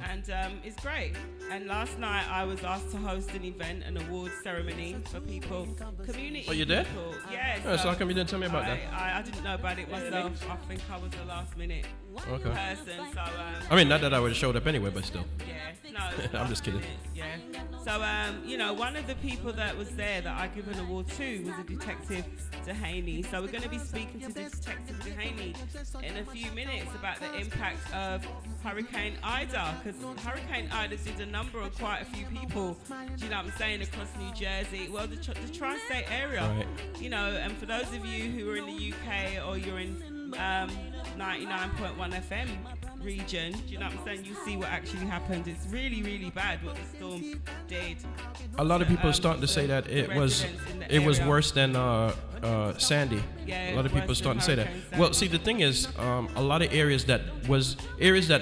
And it's great. And last night I was asked to host an event, an awards ceremony for people, community. Oh, you did? People. Yeah. Oh, so how come you didn't tell me about that? I didn't know about it myself. I think I was a last minute person. So I mean, not that I would have showed up anyway, but still. Yeah. No. I'm just kidding. Yeah. So you know, one of the people that was there that I give an award to was a Detective Dehaney. So we're going to be speaking to Detective Dehaney in a few minutes about the impact of Hurricane Ida, because Hurricane Ida did a number on quite a few people, do you know what I'm saying, across New Jersey, well, the tri-state area, right. You know, and for those of you who are in the UK or you're in 99.1 FM region, do you know what I'm saying, you see what actually happened. It's really, really bad what the storm did. A lot of people are starting to say that it was worse than Sandy. Yeah, a lot of people are starting to say that. Well, see, the thing is, a lot of areas that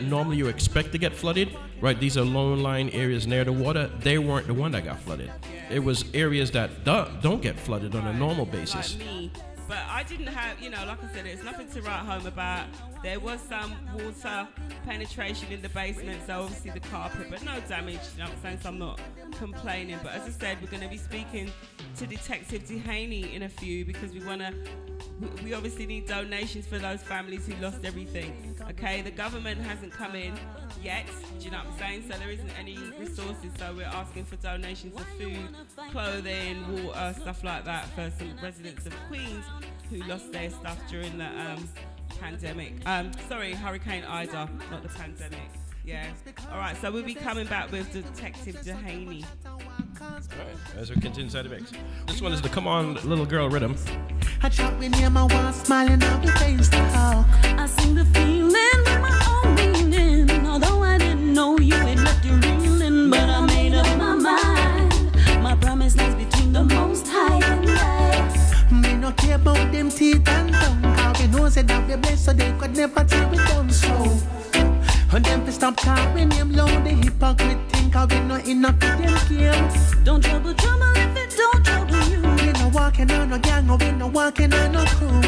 normally you expect to get flooded, right? These are lone line areas near the water. They weren't the one that got flooded. It was areas that don't get flooded on a normal basis. Like me. But I didn't have, you know, like I said, there's nothing to write home about. There was some water penetration in the basement, so obviously the carpet, but no damage, you know what I'm saying, so I'm not complaining. But as I said, we're going to be speaking to Detective Dehaney in a few, because we obviously need donations for those families who lost everything, okay? The government hasn't come in yet, do you know what I'm saying? So there isn't any resources, so we're asking for donations of food, clothing, water, stuff like that for some residents of Queens who lost their stuff during the pandemic. Hurricane Ida, not the pandemic. Yeah. All right, so we'll be coming back with Detective Dehaney. All right, as we continue inside the mix. This one is the Come On Little Girl rhythm. I chat with you, my one smiling on the face to talk. I sing the feeling with my own meaning. Although I didn't know you ain't left you reeling, but I made up my mind. My promise lies between the Most High and I. Me no care about them teeth and tongue, cause we know say that we blessed so they could never tear it down slow. And them fi stop calling him low, the hypocrite think cause we no enough for them game. Don't trouble if it don't trouble you. We no walking on no gang, or we no walking on no crew.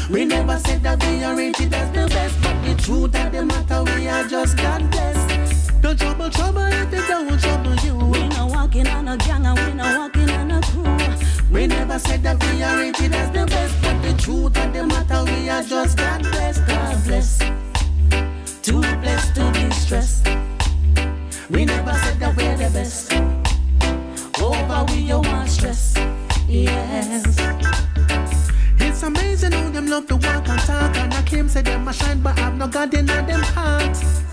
We never said that we are rated as the best, but the truth of the matter, we are just God blessed. Don't trouble if it don't trouble you. We no walking on a gang, and we no walking on a crew. We never said that we are rated as the best, but the truth of the matter, we are just God blessed. God bless. Too blessed to be stressed. We never said that we're the best. Over we you want stress. Yes. It's amazing how them love to walk and talk, and I claim say them a shine, but have no God in them hearts.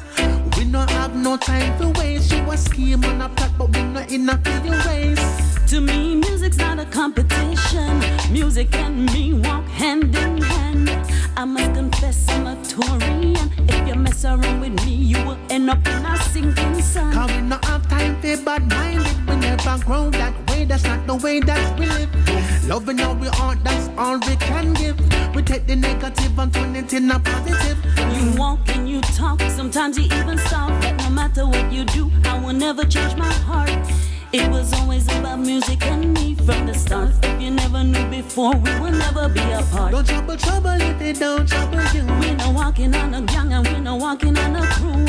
We no have no time for waste. You a scheme on a plot, but we not enough for your ways. To me, music's not a competition. Music and me walk hand in hand. I must confess I'm a Taurian. If you mess around with me, you will end up in a sinking sun. Cause we not have time for bad-minded. We never grow that way, that's not the way that we live. Loving how we are, that's all we can give. We take the negative and turn it in a positive. You walk and you talk, sometimes you even stop. But no matter what you do, I will never change my heart. It was always about music and me from the start. If you never knew before, we will never be apart. Don't trouble if it don't trouble you. We no walking on a gang and we no walking on a crew.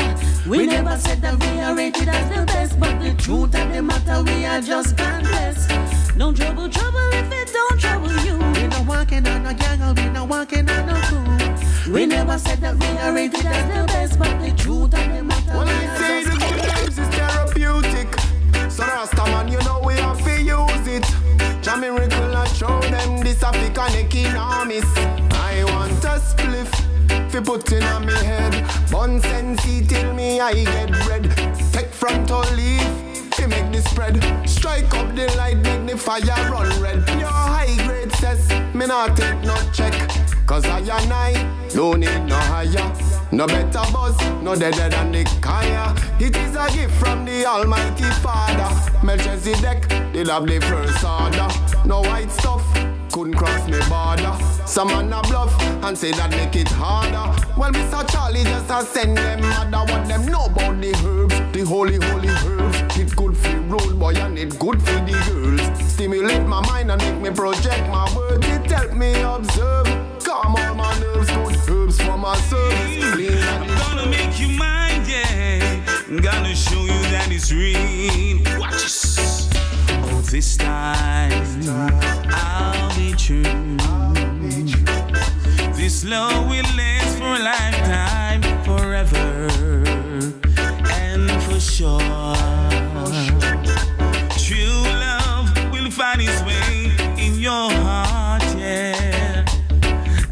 We never said that we are rated as the best, but the truth of the matter, we are just God blessed. Don't trouble if it don't trouble you. We no walking on a gang and we no walking on a crew. We never said that we are rated as the best, but the truth of the matter, well, we are just God blessed. Is therapeutic. So Rasta man, you know we have to use it. Jah miracle I show them this African economics. I want a spliff, fi put in on me head. Bun sensi till me I get bread. Take frontal leaf, fi make the spread. Strike up the light, make the fire run red. Your high grade says, me not take no check. Cause I and I don't need no higher. No better buzz, no deader than the Kaya. It is a gift from the Almighty Father. Melchizedek did have the first order. No white stuff couldn't cross me border. Some man a bluff and say that make it harder. Well, Mr. Charlie just a send them mother. What them know about the herbs, the holy herbs. It good for road boy and it good for the girls. Stimulate my mind and make me project my words. It help me observe, calm all my nerves. Good herbs for my service. Clean I'm gonna make you mine, yeah. I'm gonna show you that it's real. Watch this. Oh, this time I'll be true. This love will last for a lifetime, forever and for sure. True love will find its way in your heart, yeah.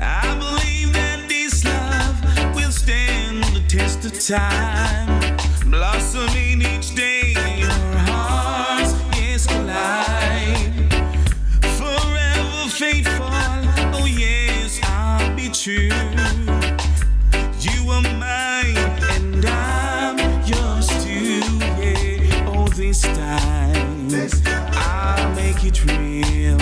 I believe that this love will stand the test of time, blossoming each day. Your hearts, yes, collide, forever faithful. Oh yes, I'll be true. You are mine and I'm yours too. Yeah. Oh, this time I'll make it real.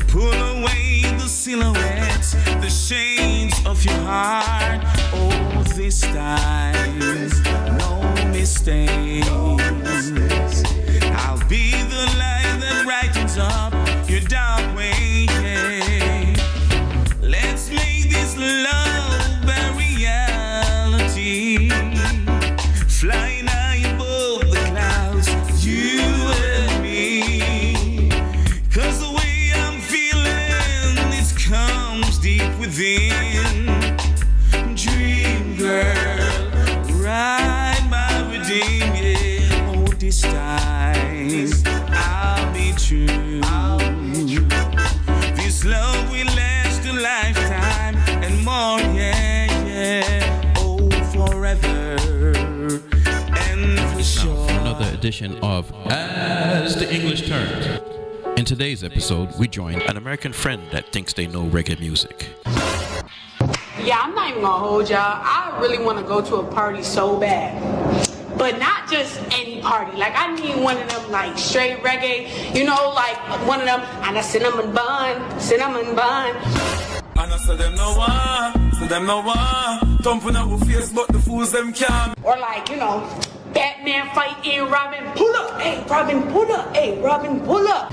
Pull away the silhouettes, the shades of your heart. Oh, this time no mistakes. I'll be the light that brightens up your dark way. Yeah. Let's make this love a reality. Flying high above the clouds, you and me. 'Cause the way I'm feeling, this comes deep within. Dream girl, ride my redeem, yeah. Oh, this time I'll be true. This love will last a lifetime and more, yeah, yeah. Oh, forever and for sure. For another edition of As the English Turns. In today's episode, we join an American friend that thinks they know reggae music. Yeah, I'm not even gonna hold y'all. I really want to go to a party so bad. But not just any party. Like, I need one of them, like, straight reggae. You know, like, one of them, and a cinnamon bun. And I said them no one. Thumping up with face, but the fools them can't. Or like, you know, Batman fighting Robin, pull up. Hey, Robin, pull up. Hey, Robin, pull up.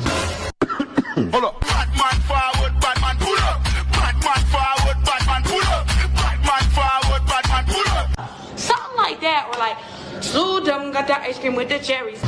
Hold up. Batman forward, Batman pull up. Batman forward, Batman pull up. Batman forward, Batman pull up. Something like that. Or like, Slew them got the ice cream with the cherries.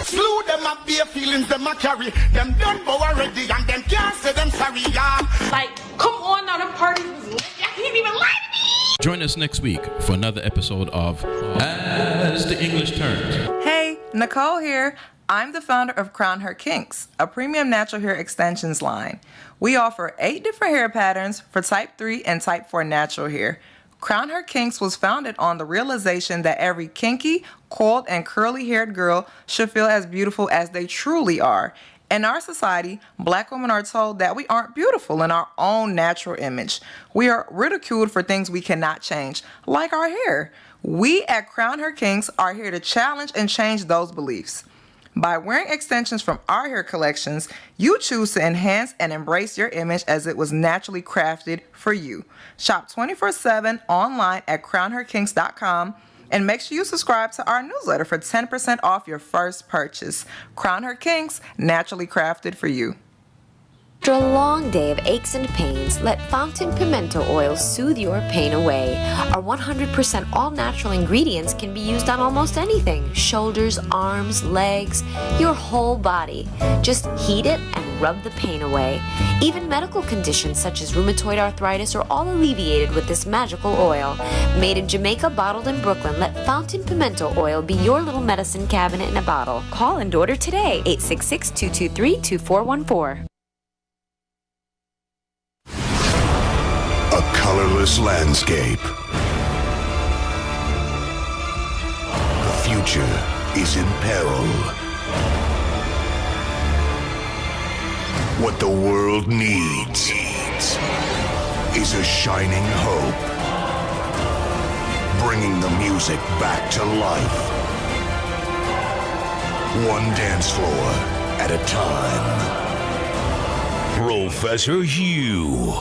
Slew them up bare feelings them a carry. Them done bow already and them can't say them sorry, yeah. Like, come on now, the parties was lit. I can't even lie to me. Join us next week for another episode of As the English Turns. Hey, Nicole here. I'm the founder of Crown Her Kinks, a premium natural hair extensions line. We offer 8 different hair patterns for type 3 and type 4 natural hair. Crown Her Kinks was founded on the realization that every kinky, coiled, and curly-haired girl should feel as beautiful as they truly are. In our society, black women are told that we aren't beautiful in our own natural image. We are ridiculed for things we cannot change, like our hair. We at Crown Her Kinks are here to challenge and change those beliefs. By wearing extensions from our hair collections, you choose to enhance and embrace your image as it was naturally crafted for you. Shop 24/7 online at crownherkinks.com and make sure you subscribe to our newsletter for 10% off your first purchase. Crown Her Kinks, naturally crafted for you. After a long day of aches and pains, let Fountain Pimento Oil soothe your pain away. Our 100% all-natural ingredients can be used on almost anything: shoulders, arms, legs, your whole body. Just heat it and rub the pain away. Even medical conditions such as rheumatoid arthritis are all alleviated with this magical oil. Made in Jamaica, bottled in Brooklyn, let Fountain Pimento Oil be your little medicine cabinet in a bottle. Call and order today, 866-223-2414. A colorless landscape. The future is in peril. What the world needs is a shining hope. bringing the music back to life. One dance floor at a time. Professor Hugh.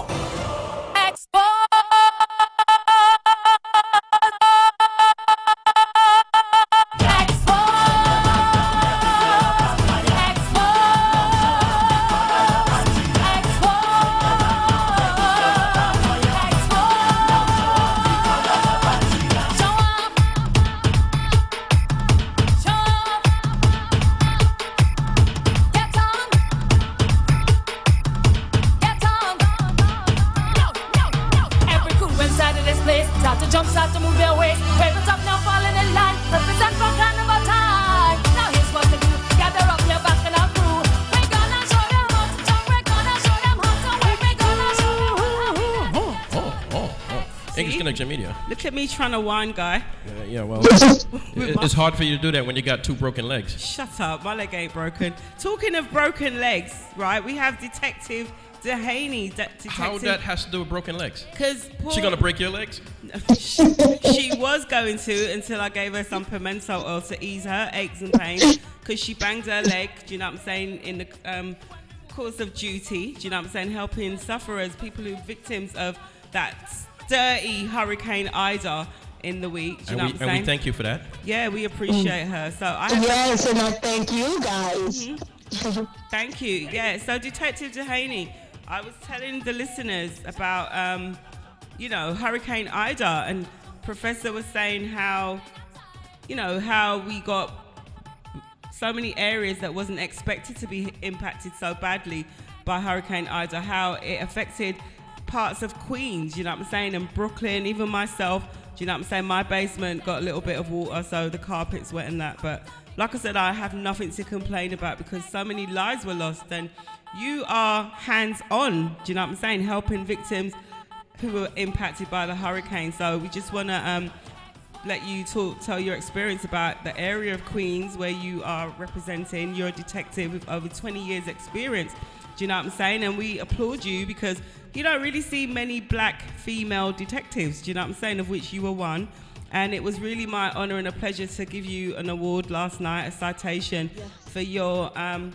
English Connection Media. Look at me trying to whine, guy. Yeah, well, it's hard for you to do that when you got 2 broken legs. Shut up, my leg ain't broken. Talking of broken legs, right? We have Detective Dehaney. How that has to do with broken legs? Because she gonna break your legs? she was going to until I gave her some pimento oil to ease her aches and pains. Because she banged her leg. Do you know what I'm saying? In the course of duty. Do you know what I'm saying? Helping sufferers, people who are victims of that dirty Hurricane Ida in the week. Do you know what I'm saying? And we thank you for that. Yeah, we appreciate her. So I yes, and I thank you guys. Thank you. Yeah. So Detective Dehaney, I was telling the listeners about Hurricane Ida, and Professor was saying how we got so many areas that wasn't expected to be impacted so badly by Hurricane Ida, how it affected parts of Queens, you know what I'm saying, and Brooklyn, even myself, do you know what I'm saying, my basement got a little bit of water, so the carpet's wet and that, but like I said, I have nothing to complain about because so many lives were lost, and you are hands-on, do you know what I'm saying, helping victims who were impacted by the hurricane. So we just want to let you tell your experience about the area of Queens where you are representing. You're a detective with over 20 years experience, do you know what I'm saying, and we applaud you because you don't really see many black female detectives, do you know what I'm saying, of which you were one. And it was really my honor and a pleasure to give you an award last night, a citation for your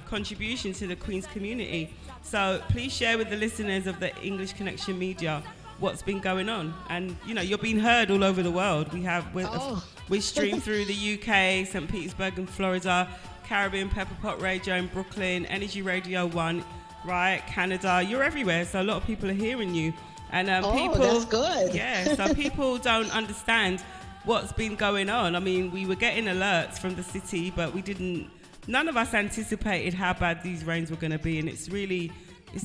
contribution to the Queens community. So please share with the listeners of the English Connection Media what's been going on. And you're being heard all over the world. We stream through the UK, St. Petersburg in Florida, Caribbean Pepper Pot Radio in Brooklyn, Energy Radio 1, right, Canada. You're everywhere, so a lot of people are hearing you. And people, that's good. Yeah, so people don't understand what's been going on. I mean, we were getting alerts from the city, but none of us anticipated how bad these rains were going to be, and it's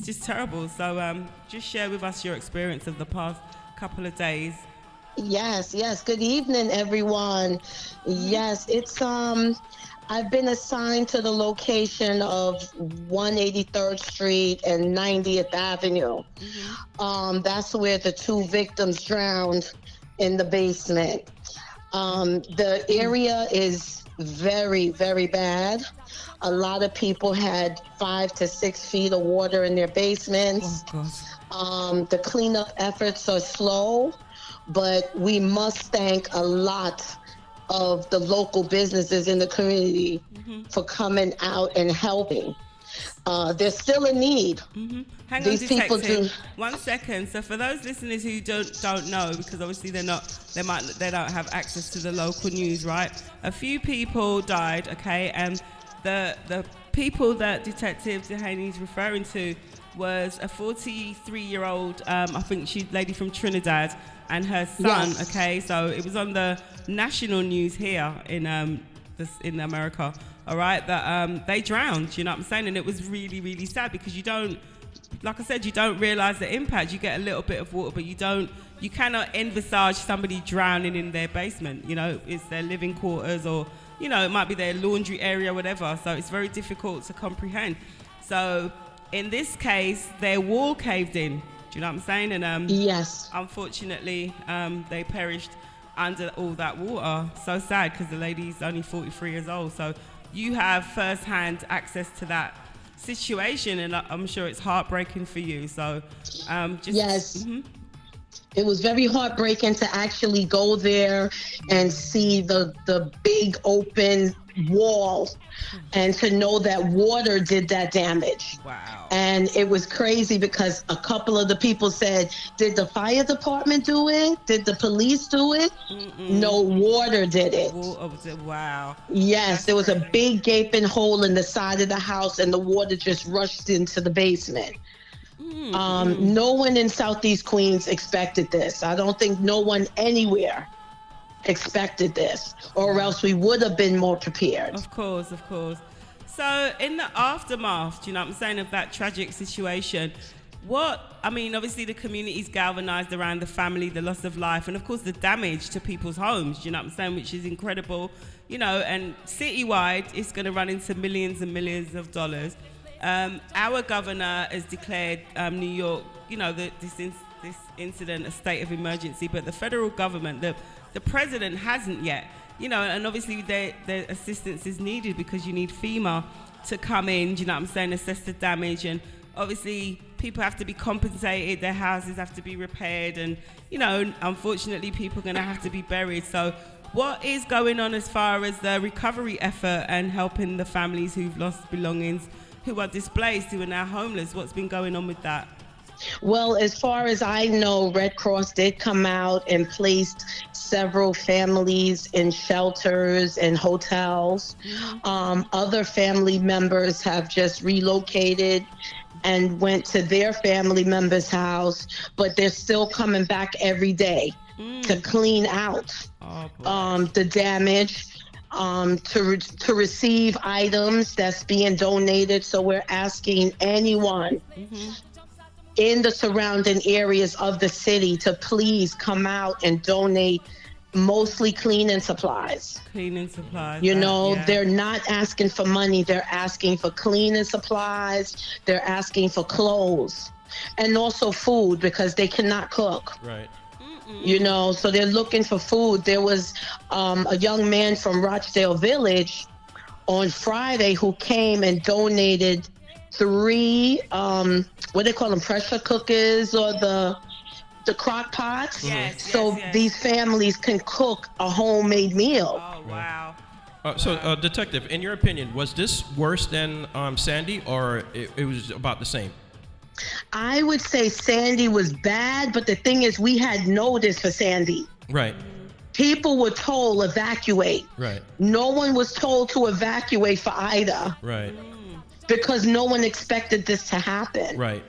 just terrible. So just share with us your experience of the past couple of days. Yes. Good evening, everyone. Yes, it's I've been assigned to the location of 183rd Street and 90th Avenue. That's where the 2 victims drowned in the basement. The area is very, very bad. A lot of people had 5 to 6 feet of water in their basements. The cleanup efforts are slow, but we must thank a lot of the local businesses in the community for coming out and helping. There's still a need. Hang on, Detective. 1 second. So for those listeners who don't know, because obviously they don't have access to the local news, right? A few people died, okay, and the people that Detective Dehaney is referring to was a 43-year-old, I think she's lady from Trinidad, and her son. Yes. Okay, so it was on the national news here in America. All right, that they drowned. You know what I'm saying? And it was really, really sad because you don't realize the impact. You get a little bit of water, but you cannot envisage somebody drowning in their basement. It's their living quarters, or it might be their laundry area, whatever. So it's very difficult to comprehend. So in this case, their wall caved in. Do you know what I'm saying? And yes, unfortunately, they perished under all that water. So sad because the lady's only 43 years old. So you have first-hand access to that situation, and I'm sure it's heartbreaking for you. So yes. It was very heartbreaking to actually go there and see the big open wall and to know that water did that damage. Wow. And it was crazy because a couple of the people said, did the fire department do it? Did the police do it? No, water did it. Wow. Yes, there was a big gaping hole in the side of the house and the water just rushed into the basement. No one in Southeast Queens expected this. I don't think no one anywhere expected this, or else we would have been more prepared. Of course. So in the aftermath, you know what I'm saying, of that tragic situation, obviously the community's galvanized around the family, the loss of life, and of course the damage to people's homes, you know what I'm saying, which is incredible, you know, and citywide it's going to run into millions and millions of dollars. Our governor has declared New York, you know, this incident a state of emergency, but the federal government, the president hasn't yet, you know, and obviously their assistance is needed because you need FEMA to come in, you know what I'm saying, assess the damage, and obviously people have to be compensated, their houses have to be repaired, and, you know, unfortunately people are going to have to be buried. So what is going on as far as the recovery effort and helping the families who've lost belongings, who are displaced, who are now homeless? What's been going on with that? Well, as far as I know, Red Cross did come out and placed several families in shelters and hotels. Other family members have just relocated and went to their family member's house, but they're still coming back every day to clean out the damage. To receive items that's being donated. So we're asking anyone in the surrounding areas of the city to please come out and donate mostly cleaning supplies. Cleaning supplies. You know, they're not asking for money. They're asking for cleaning supplies. They're asking for clothes and also food because they cannot cook. Right. You know, so they're looking for food. There was a young man from Rochdale Village on Friday who came and donated 3, what they call them, pressure cookers or the crock pots. So these families can cook a homemade meal. Oh, wow. So, Detective, in your opinion, was this worse than Sandy, or it was about the same? I would say Sandy was bad, but the thing is, we had notice for Sandy. Right. People were told evacuate. Right. No one was told to evacuate for Ida. Right. Because no one expected this to happen. Right.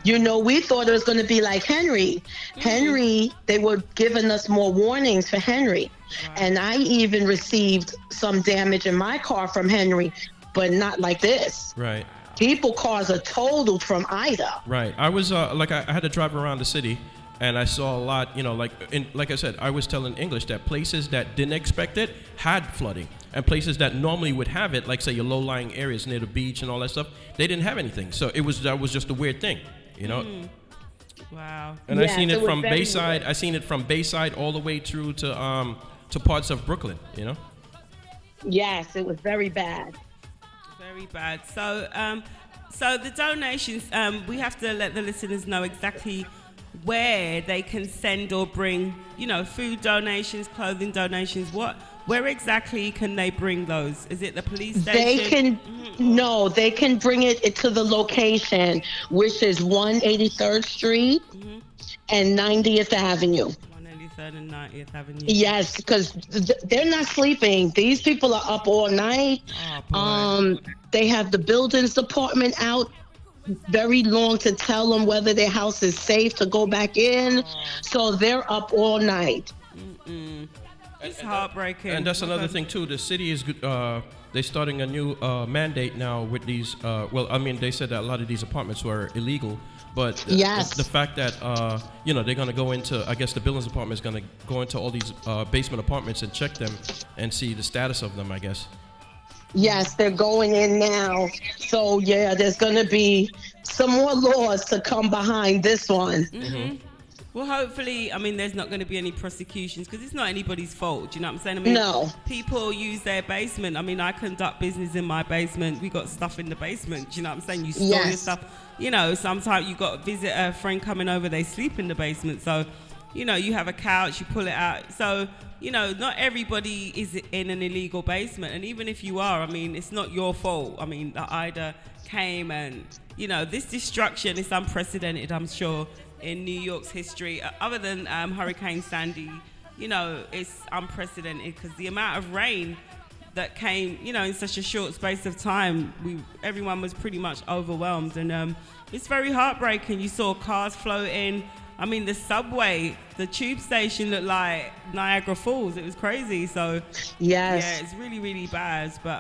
You know, we thought it was going to be like Henry. Henry, they were giving us more warnings for Henry. And I even received some damage in my car from Henry, but not like this. Right. People cars are totaled from Ida. Right. I was I had to drive around the city, and I saw a lot. You know, like I said, I was telling English that places that didn't expect it had flooding, and places that normally would have it, like say your low-lying areas near the beach and all that stuff, they didn't have anything. So that was just a weird thing, you know. Wow. And I seen it from Bayside. I seen it from Bayside all the way through to parts of Brooklyn. You know. Yes, it was very bad. Very bad. So, so the donations, we have to let the listeners know exactly where they can send or bring, you know, food donations, clothing donations. Where exactly can they bring those? Is it the police station? They can bring it to the location, which is 183rd Street and 90th Avenue. 183rd and 90th Avenue. Yes, because they're not sleeping. These people are up all night. They have the buildings department out very long to tell them whether their house is safe to go back in. So they're up all night. It's heartbreaking. And that's another thing too. The city is they're starting a new mandate now with these. They said that a lot of these apartments were illegal, but the fact that they're going to go into, I guess the buildings department is going to go into all these basement apartments and check them and see the status of them, I guess. Yes, they're going in now. So yeah, there's going to be some more laws to come behind this one. Well, hopefully, I mean, there's not going to be any prosecutions because it's not anybody's fault. Do you know what I'm saying? I mean, No. People use their basement. I mean, I conduct business in my basement. We got stuff in the basement. Do you know what I'm saying? You store your Yes. stuff. You know, sometimes you got to visit a friend coming over. They sleep in the basement. So, you know, you have a couch, you pull it out. So, you know, not everybody is in an illegal basement. And even if you are, I mean, it's not your fault. I mean, the Ida came and, you know, this destruction is unprecedented, I'm sure, in New York's history. Other than Hurricane Sandy, you know, it's unprecedented because the amount of rain that came, you know, in such a short space of time, everyone was pretty much overwhelmed. And it's very heartbreaking. You saw cars floating. I mean, the subway, the tube station looked like Niagara Falls. It was crazy. So, Yes. yeah, it's really, really bad. But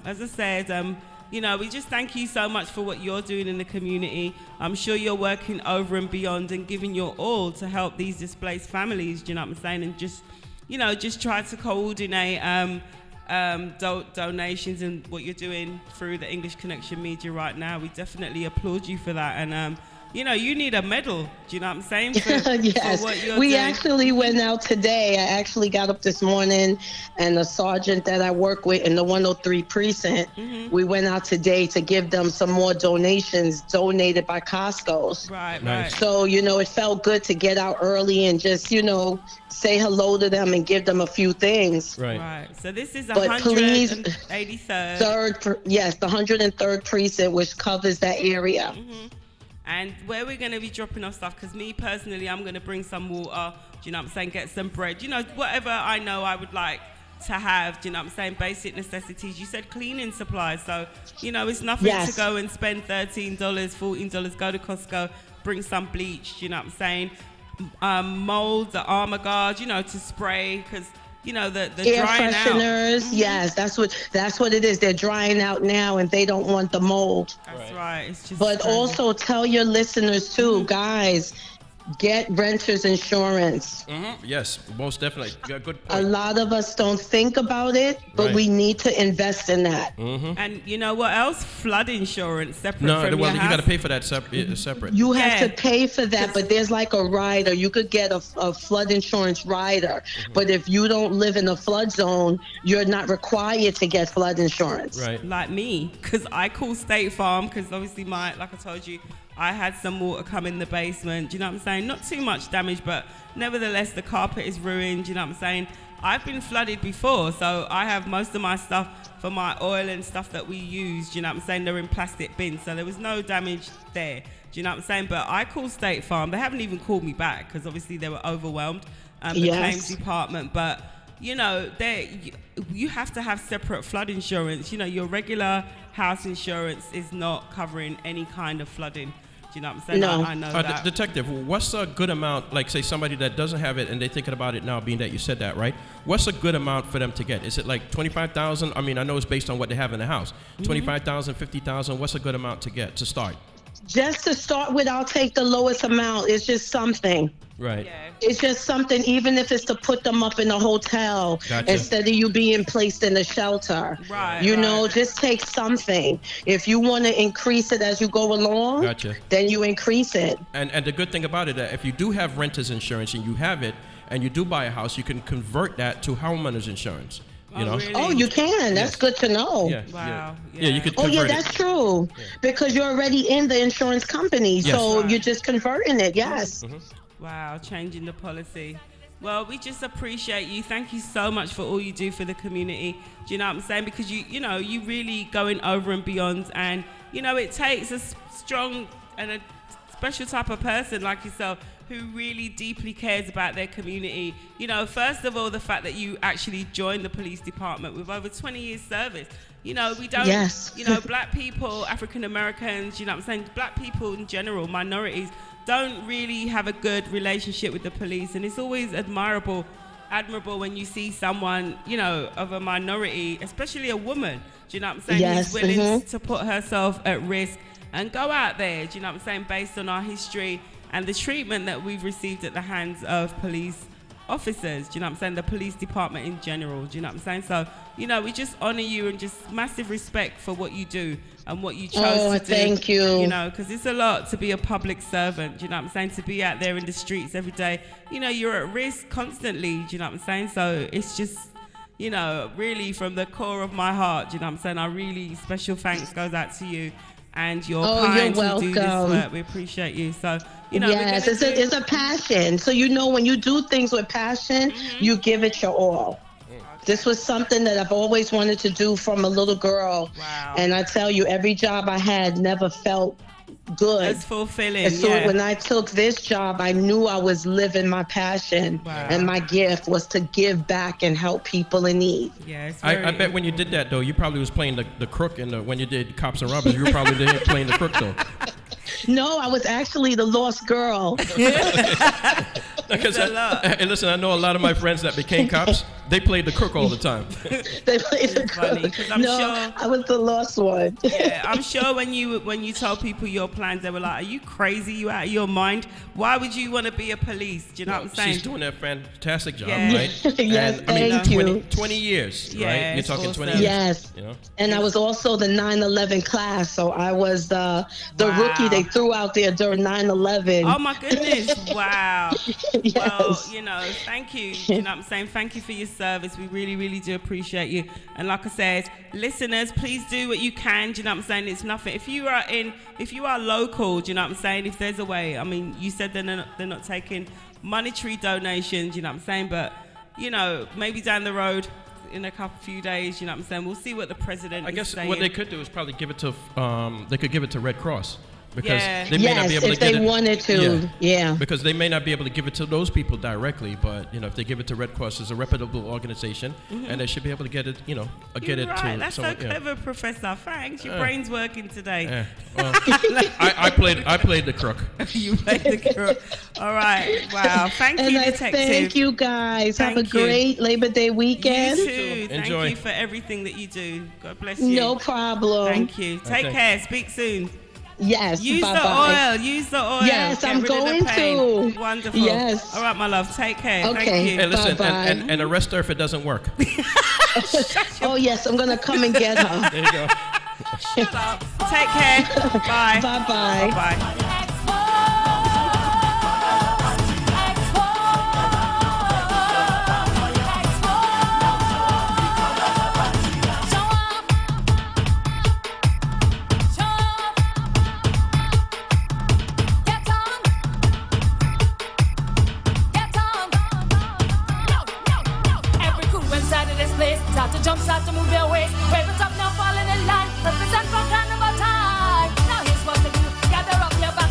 as I said, you know, we just thank you so much for what you're doing in the community. I'm sure you're working over and beyond and giving your all to help these displaced families, do you know what I'm saying? And just, you know, just try to coordinate donations and what you're doing through the English Connection Media right now. We definitely applaud you for that. And, you know, you need a medal, do you know what I'm saying? Yes, for what you're we doing. actually went out today. I actually got up this morning, and the sergeant that I work with in the 103 precinct, we went out today to give them some more donations donated by Costco's. Right, Nice. right. So, you know, it felt good to get out early and just, you know, say hello to them and give them a few things. Right. So this is But please, 183rd. yes, the 103rd precinct, which covers that area. And where we're going to be dropping off stuff, because me personally, I'm going to bring some water, do you know what I'm saying, get some bread, you know, whatever I know I would like to have, do you know what I'm saying, basic necessities. You said cleaning supplies, so, you know, it's nothing Yes. to go and spend $13, $14, go to Costco, bring some bleach, do you know what I'm saying, mold, the Armor Guard, you know, to spray, because, you know, the Air drying fresheners, out. yes, that's what it is. They're drying out now, and they don't want the mold. That's right. It's just But crazy. also tell your listeners too, guys, get renters insurance. Yes, most definitely. Yeah, good A point. lot of us don't think about it, but Right. we need to invest in that. And you know what else? Flood insurance separate No, from well, your you house. got to pay for that separate. You have to pay for that, but there's like a rider. You could get a flood insurance rider, but if you don't live in a flood zone, you're not required to get flood insurance. Right. Like me, because I call State Farm, because obviously like I told you, I had some water come in the basement. Do you know what I'm saying? Not too much damage, but nevertheless, the carpet is ruined. Do you know what I'm saying? I've been flooded before, so I have most of my stuff for my oil and stuff that we use. Do you know what I'm saying? They're in plastic bins, so there was no damage there. Do you know what I'm saying? But I called State Farm. They haven't even called me back because obviously they were overwhelmed, the Yes. claims department. But you know, you have to have separate flood insurance. You know, your regular house insurance is not covering any kind of flooding. Do you know what I'm saying? No. I know that. Detective, what's a good amount, like say somebody that doesn't have it and they're thinking about it now, being that you said that, right? What's a good amount for them to get? Is it like 25,000? I mean, I know it's based on what they have in the house. 25,000, 50,000, what's a good amount to get, to start? Just to start with, I'll take the lowest amount. It's just something. Right. It's just something, even if it's to put them up in a hotel Gotcha. instead of you being placed in a shelter. Right, You know, just take something. If you want to increase it as you go along, Gotcha. then you increase it. And the good thing about it, that if you do have renter's insurance and you have it, and you do buy a house, you can convert that to homeowner's insurance. You know? Oh, you can. That's good to know. Yeah, wow. Yeah, you could Oh, convert yeah, it. that's true. Because you're already in the insurance company, Yes. so you're just converting it. Yes. Wow, changing the policy. Well, we just appreciate you. Thank you so much for all you do for the community. Do you know what I'm saying? Because you know, you really going over and beyond, and you know, it takes a strong and a special type of person like yourself who really deeply cares about their community. You know, first of all, the fact that you actually joined the police department with over 20 years service. You know, we don't, Yes. you know, black people, African Americans, you know what I'm saying, black people in general, minorities, don't really have a good relationship with the police. And it's always admirable when you see someone, you know, of a minority, especially a woman, do you know what I'm saying, Yes, who's willing to put herself at risk and go out there, do you know what I'm saying, based on our history and the treatment that we've received at the hands of police officers, do you know what I'm saying? The police department in general, do you know what I'm saying? So, you know, we just honor you and just massive respect for what you do and what you chose to do. Thank you. You know, because it's a lot to be a public servant, do you know what I'm saying? To be out there in the streets every day, you know, you're at risk constantly, do you know what I'm saying? So it's just, you know, really from the core of my heart, do you know what I'm saying? I really, special thanks goes out to you. And you're kind to do this work. We appreciate you. So, you know, yes, it's a passion. So, you know, when you do things with passion, you give it your all. This was something that I've always wanted to do from a little girl. Wow. And I tell you, every job I had never felt good. It's fulfilling. And so when I took this job, I knew I was living my passion. Wow. And my gift was to give back and help people in need. Yeah, I bet when you did that, though, you probably was playing the crook when you did Cops and Robbers. You were probably there playing the crook, though. No, I was actually the lost girl. Because and listen, I know a lot of my friends that became cops. They played the crook all the time. They played the crook. I'm no, sure I was the lost one. Yeah, I'm sure when you told people your plans, they were like, "Are you crazy? You out of your mind? Why would you want to be a police?" Do you know what I'm saying? She's doing a fantastic job, Yeah. right? Yes, and, I mean, thank you. 20 years, Yeah, right? You're it's talking awesome. 20 years. Yes. You know? And I was also the 9/11 class, so I was the rookie they threw out there during 9/11. Oh my goodness! Wow. Yes. Well, you know, thank you. You know what I'm saying? Thank you for your service. We really, really do appreciate you. And like I said, listeners, please do what you can. Do you know what I'm saying? It's nothing. If you are local, do you know what I'm saying? If there's a way, I mean, you said they're not taking monetary donations. You know what I'm saying? But you know, maybe down the road, in a few days, you know what I'm saying? We'll see what the president I guess is saying. what they could do is probably give it to they could give it to Red Cross. Because Yeah. they may not be Yes, able if to get they it. wanted to, yeah. Because they may not be able to give it to those people directly, but you know, if they give it to Red Cross, it's a reputable organization, and they should be able to get it. You know, get You're it right. to That's someone. so clever, Professor. Thanks. Your brain's working today. Yeah. Well, I played the crook. You played the crook. All right. Wow. Thank And you, I Detective. thank you guys. Have a Thank you. great Labor Day weekend. You too. Thank Enjoy. you for everything that you do. God bless you. No problem. Thank you. Take Okay. care. Speak soon. Yes. Use bye-bye. the oil. Use the oil. Yes, Get I'm rid of the going pain. to. Wonderful. Yes. All right, my love. Take care. Okay. Thank you. Hey, listen, Bye-bye. and arrest her if it doesn't work. Oh yes, I'm gonna come and get her. There you go. Shut up. Take care. Bye. Bye-bye. Bye. Every crew inside of this place start to jump, start to move their waist. Raise it up now, fall in the line. Represent for carnival time. Now here's what to do. Gather up your back.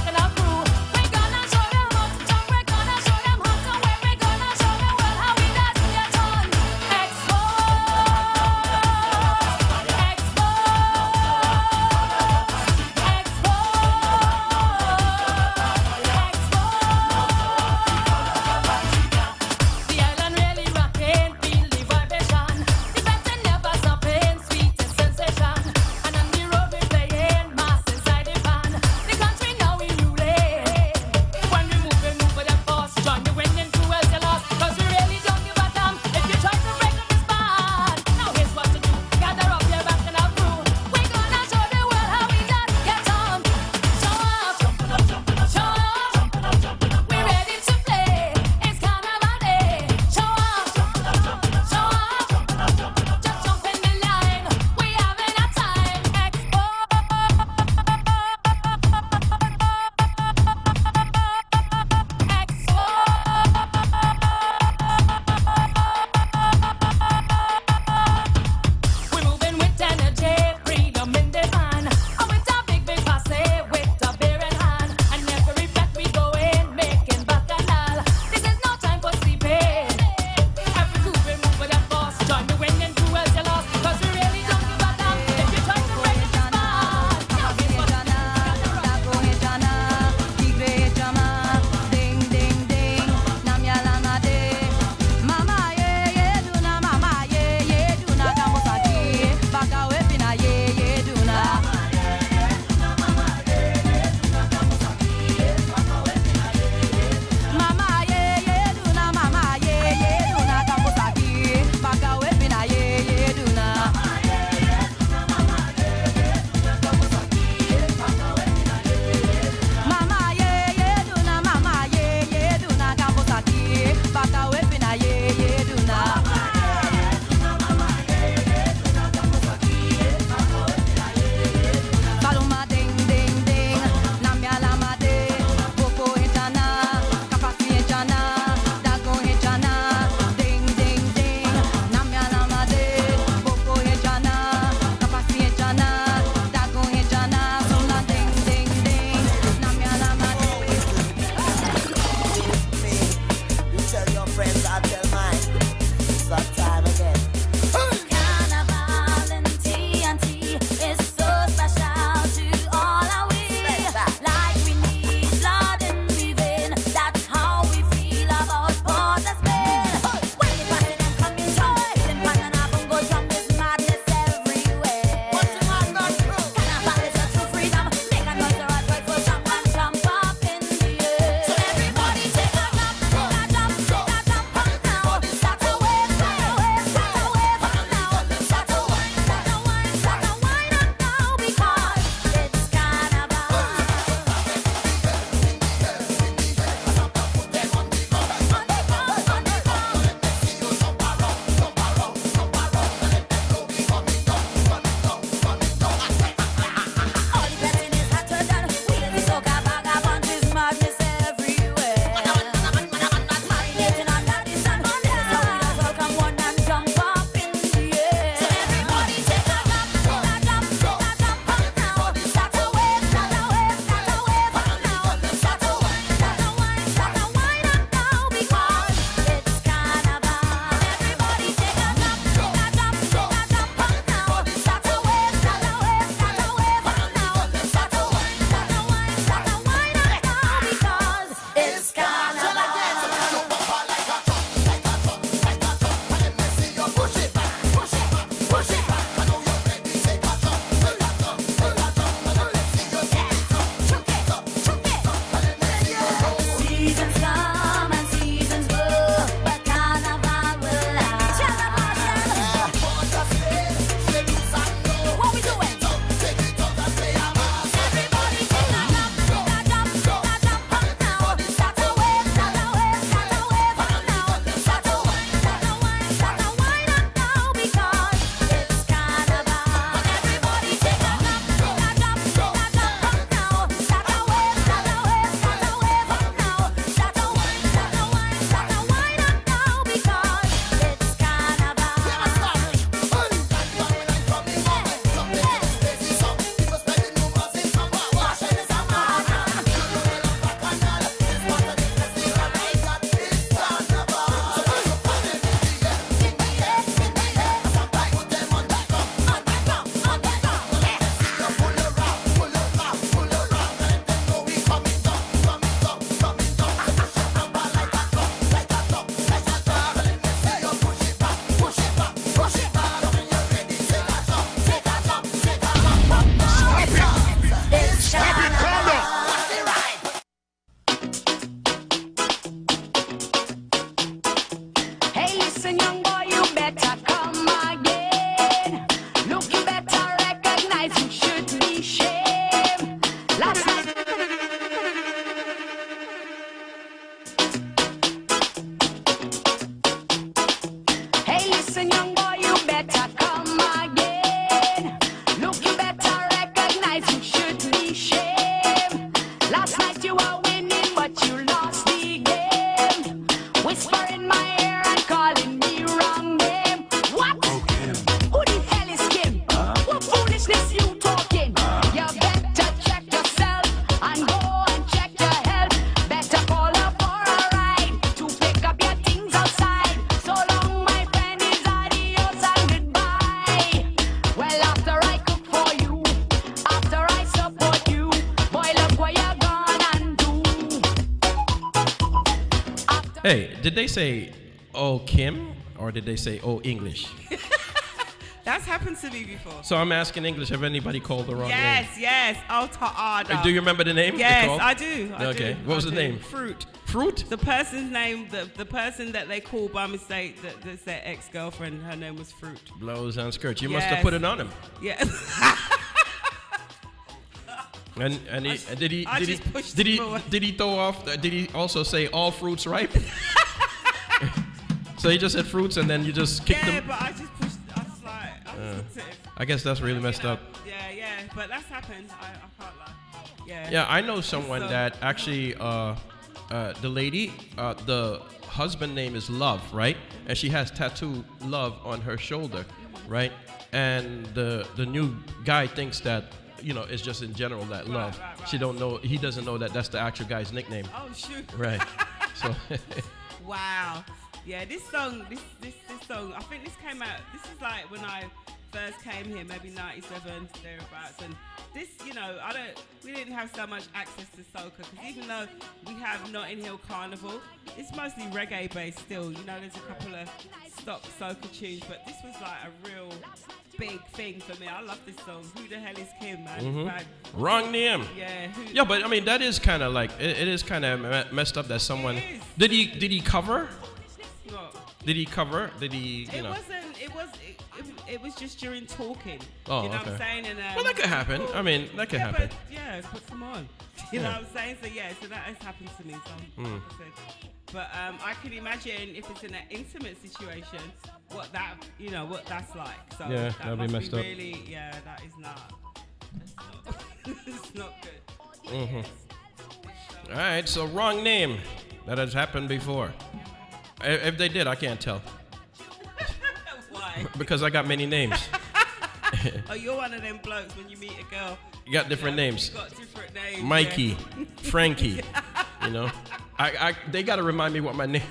Seasons come and seasons go, but carnival will last. What we doing? Everybody take a jump, take a jump, take a jump up now. Start a wave, start a wave, start a wave up now. Start a wine, start a wine, start a wine up now because it's carnival. Everybody take a jump, take a jump, take a jump up now. Start a wave, start a wave, start a wave up now. Start a wine, start a wine, start a wine up now because it's Hey, listen, young boy, you better come again. Look, you better recognize you should be shame. Last night. Hey, listen, young boy, you better come again. Look, you better recognize you should be shame. Last night you were winning, but you lost the game. Whisper in my ear and calling me wrong name. What? Who the hell is Kim? What foolishness you talking? You better check yourself and go and check your health. Better call up for a ride to pick up your things outside. So long, my friend, is adios and goodbye. Well, after I cook for you, after I support you, boy, look what you're gonna do. Hey, did they say "Oh Kim" or did they say "Oh English"? That's happened to me before. So I'm asking English. Have anybody called the wrong name? Yes, yes. Alta Do you remember the name? they Yes, called? I do. Okay. What was the name? Fruit. Fruit? The person's name, the person that they called by mistake, that's their ex-girlfriend, her name was Fruit. Blows and skirts. You must have Yes. put it on him. Yeah. And he, did he I did he just pushed did he him away. did he throw off? Did he also say all fruits ripe? So he just said fruits and then you just kicked Yeah, him. but I just pushed. I was like, I was I guess that's really messed up. Yeah, yeah. But that's happened. I can't lie. Yeah. Yeah, I know someone So- that actually, the lady, the husband name is Love, right? And she has tattoo Love on her shoulder, right? And the new guy thinks that, you know, it's just in general that Love. She don't know, he doesn't know that that's the actual guy's nickname. Oh shoot. Right. So. Wow. Yeah, this song, this song, I think this came out, this is like when I first came here, maybe 97, thereabouts, and this, you know, we didn't have so much access to soca, because even though we have Notting Hill Carnival, it's mostly reggae based still, you know, there's a couple of stock soca tunes, but this was like a real big thing for me. I love this song. Who the hell is Kim, man? Mhm. Like, Wrong name. Yeah. Yeah, but I mean that is kind of like it is kind of messed up that someone did he cover? What? Did he cover? Did he? You know. It was just during talking. Oh, you know okay. what I'm saying? And, Well, that could happen. I mean, that could happen. But, yeah, but come on. You know Yeah. what I'm saying? So yeah, so that has happened to me. So, Mm. like I said. But I can imagine if it's in an intimate situation, what that's like. So Yeah, that that'd be must messed up. Really, yeah, that is not. It's not good. Mhm. All right, so wrong name. That has happened before. If they did, I can't tell. Why? Because I got many names. Oh, you're one of them blokes when you meet a girl. You got different names. You got different names. Mikey, yeah. Frankie. You know, they got to remind me what my name,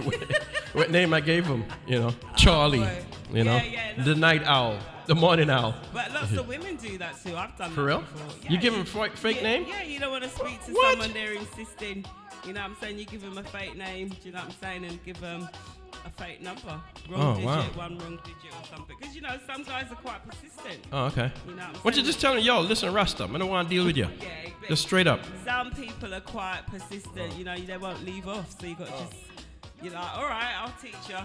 what name I gave them. You know, Charlie. You know, Yeah, the Night Owl. The morning owl. But lots of women do that too. I've done For that real? before. You give them fake name? Yeah, you don't want to speak to What? someone, they're insisting. You know what I'm saying? You give them a fake name, do you know what I'm saying? And give them a fake number. Wrong digit, wow. one wrong digit or something. Because, you know, some guys are quite persistent. Oh, okay. You know what I'm Why don't you saying? just tell them, yo, listen, Rasta, I don't want to deal with you. Yeah, Just straight up. Some people are quite persistent, you know, they won't leave off. So you got to just, you're like, all right, I'll teach you.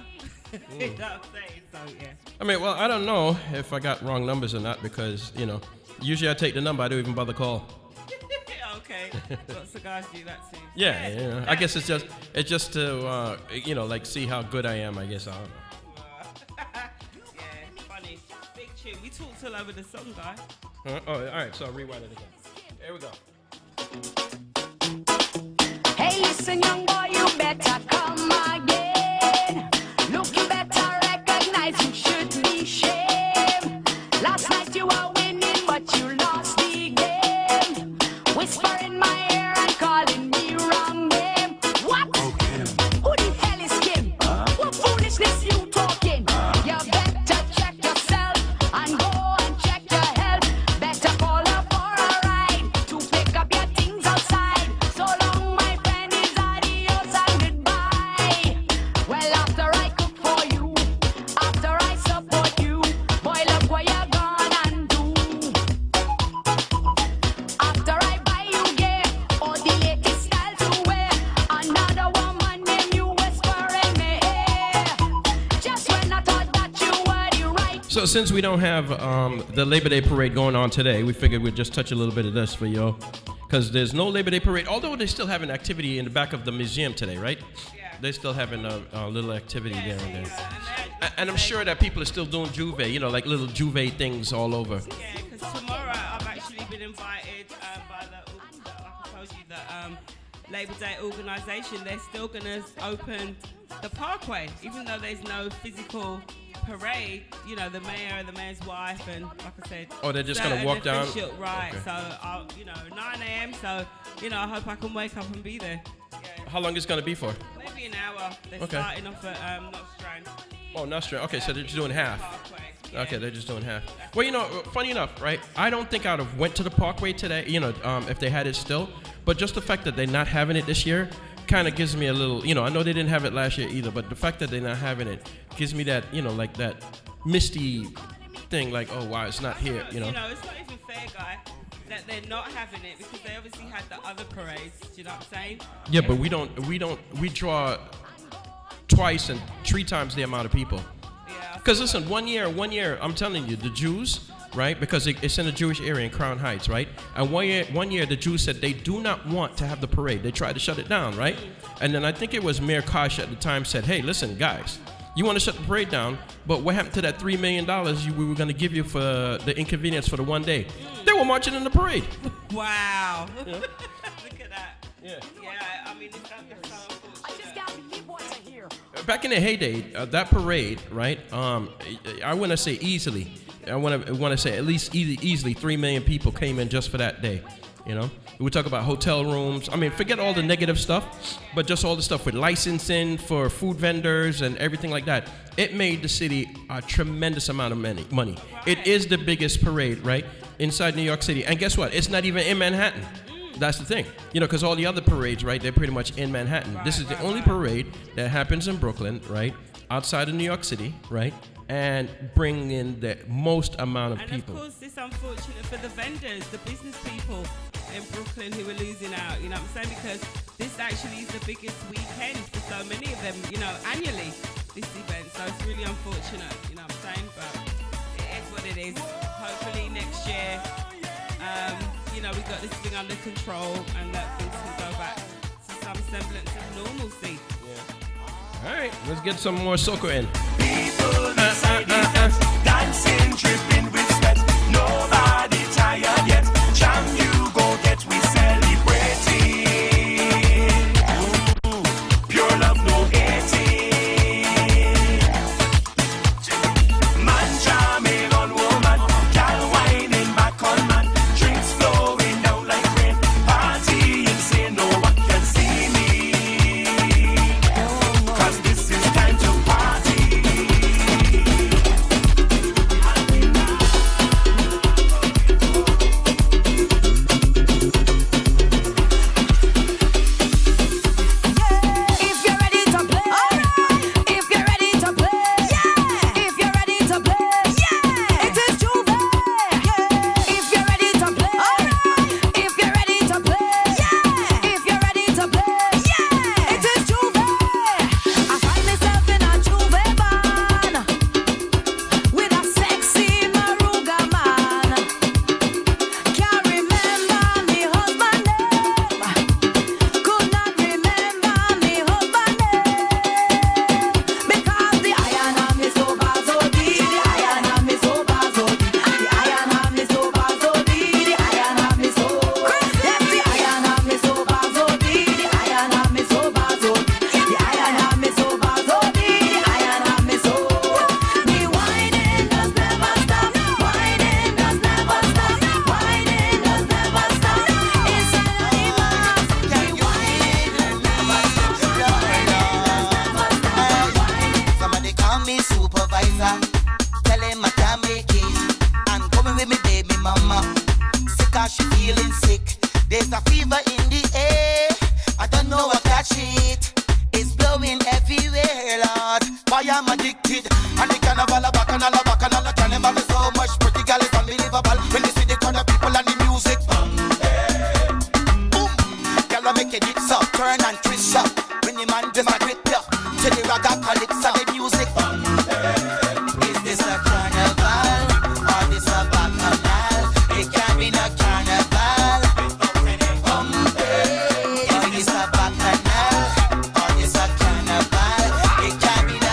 You know what I'm saying? So, yeah. I mean, well, I don't know if I got wrong numbers or not because, you know, usually I take the number, I don't even bother call. Okay. Lots of guys do that too. Yeah, you know, I guess it's just to, you know, like see how good I am, I guess. I don't know. Yeah, funny. Big tune. We talked all over the song, guy. Oh, all right, so I'll rewind it again. Here we go. Hey, listen, young boy, you better come again. Look, you better recognize you should be shamed. Last night you were winning, but you lost the game. Whisper in my ear and calling me wrong name. What? Who the hell is Kim? What foolishness you talking? You better check yourself and go and check your health. Better call her for a ride to pick up your things outside. So long, my friend, is adios and goodbye. Well, after I cook for you, after I support you, boy, look what you're gonna do. After I buy you game or the latest style to wear, another woman named you whispering me ear. Just when I thought that you were the right. So since we don't have the Labor Day parade going on today, we figured we'd just touch a little bit of this for you. Because there's no Labor Day parade, although they still have an activity in the back of the museum today, right? Yeah. They're still having a little activity there and there. And I'm sure that people are still doing Juve, you know, like little Juve things all over. Yeah, because tomorrow I've actually been invited by the, like I told you, the Labor Day organisation. They're still going to open the parkway, even though there's no physical parade. You know, the mayor and the mayor's wife, and like I said, Oh, they're just gonna walk down? official, right? Okay. So I'll, you know, 9 a.m. So you know, I hope I can wake up and be there. How long is it going to be for? Maybe an hour. They're Okay. starting off at Nostrand. Oh, Nostra. Okay, so they're just doing half. Okay, they're just doing half. Well, you know, funny enough, right? I don't think I'd have went to the Parkway today, you know, if they had it still. But just the fact that they're not having it this year kind of gives me a little, you know, I know they didn't have it last year either, but the fact that they're not having it gives me that, you know, like that misty thing, like, oh, wow, it's not here, you know. You know, it's not even fair, guy, that they're not having it because they obviously had the other parades. Do you know what I'm saying? Yeah, but we draw twice and 3 times the amount of people. Because listen, one year, I'm telling you, the Jews, right? Because it's in a Jewish area in Crown Heights, right? And one year, the Jews said they do not want to have the parade. They tried to shut it down, right? And then I think it was Mayor Kosh at the time said, hey, listen, guys, you want to shut the parade down, but what happened to that $3 million we were going to give you for the inconvenience for the one day? They were marching in the parade. Wow. Look at that. Yeah, I mean, it's so unfortunate. Back in the heyday, that parade, right? I want to say easily. I want to say at least easily 3 million people came in just for that day. You know, we talk about hotel rooms. I mean, forget all the negative stuff, but just all the stuff with licensing for food vendors and everything like that. It made the city a tremendous amount of money. It is the biggest parade, right, inside New York City. And guess what? It's not even in Manhattan. That's the thing, you know, because all the other parades, right, they're pretty much in Manhattan. This is the only parade that happens in Brooklyn, right, outside of New York City, right, and bring in the most amount of people. And of course, it's unfortunate for the vendors, the business people in Brooklyn who are losing out, you know what I'm saying, because this actually is the biggest weekend for so many of them, you know, annually, this event. So it's really unfortunate, you know what I'm saying, but it is what it is. Hopefully next year, you know, we got this thing under control and that things can go back to some semblance of normalcy. All right, let's get some more soca in. People beside the dance, dancing, dripping with sweat. Nobody tired yet. Jam you go get, we celebrating. Pure love, no hating. Man jamming on woman, gal whining back on man. Drinks flowing down like rain. Partying, say no one can see me. 'Cause this is time to party. am addicted. And the carnival a bacchanal, a bacchanal, a carnival is so much pretty girl, it's unbelievable. When you see the crowd of people and the music, boom, girl a make it dip up, turn and twist up. When the man just a grip up, to the ragga calypso, the music, is this a carnival or this a bacchanal? It can't be no carnival. Is this a bacchanal or this a carnival? It can't be no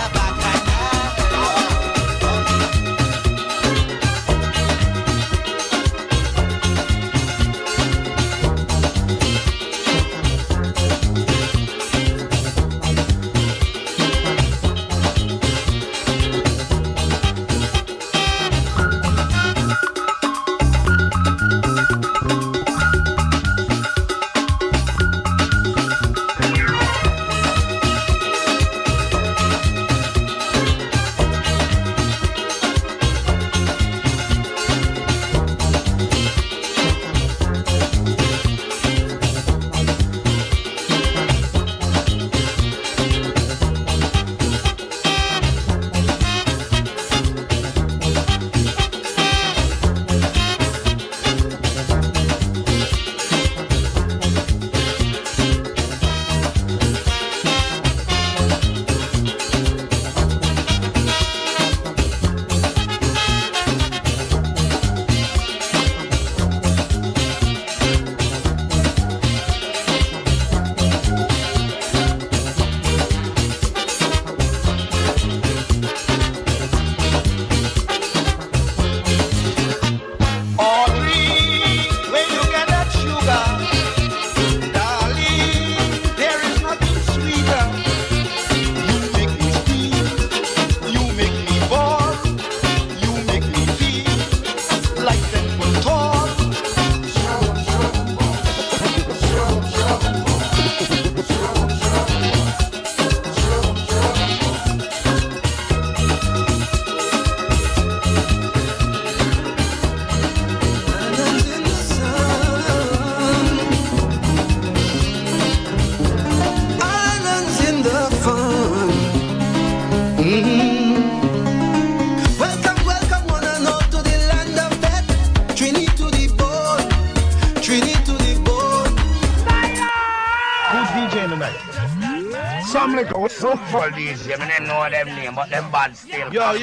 Some little so full these, I mean, know them name, but them bad still. Yo,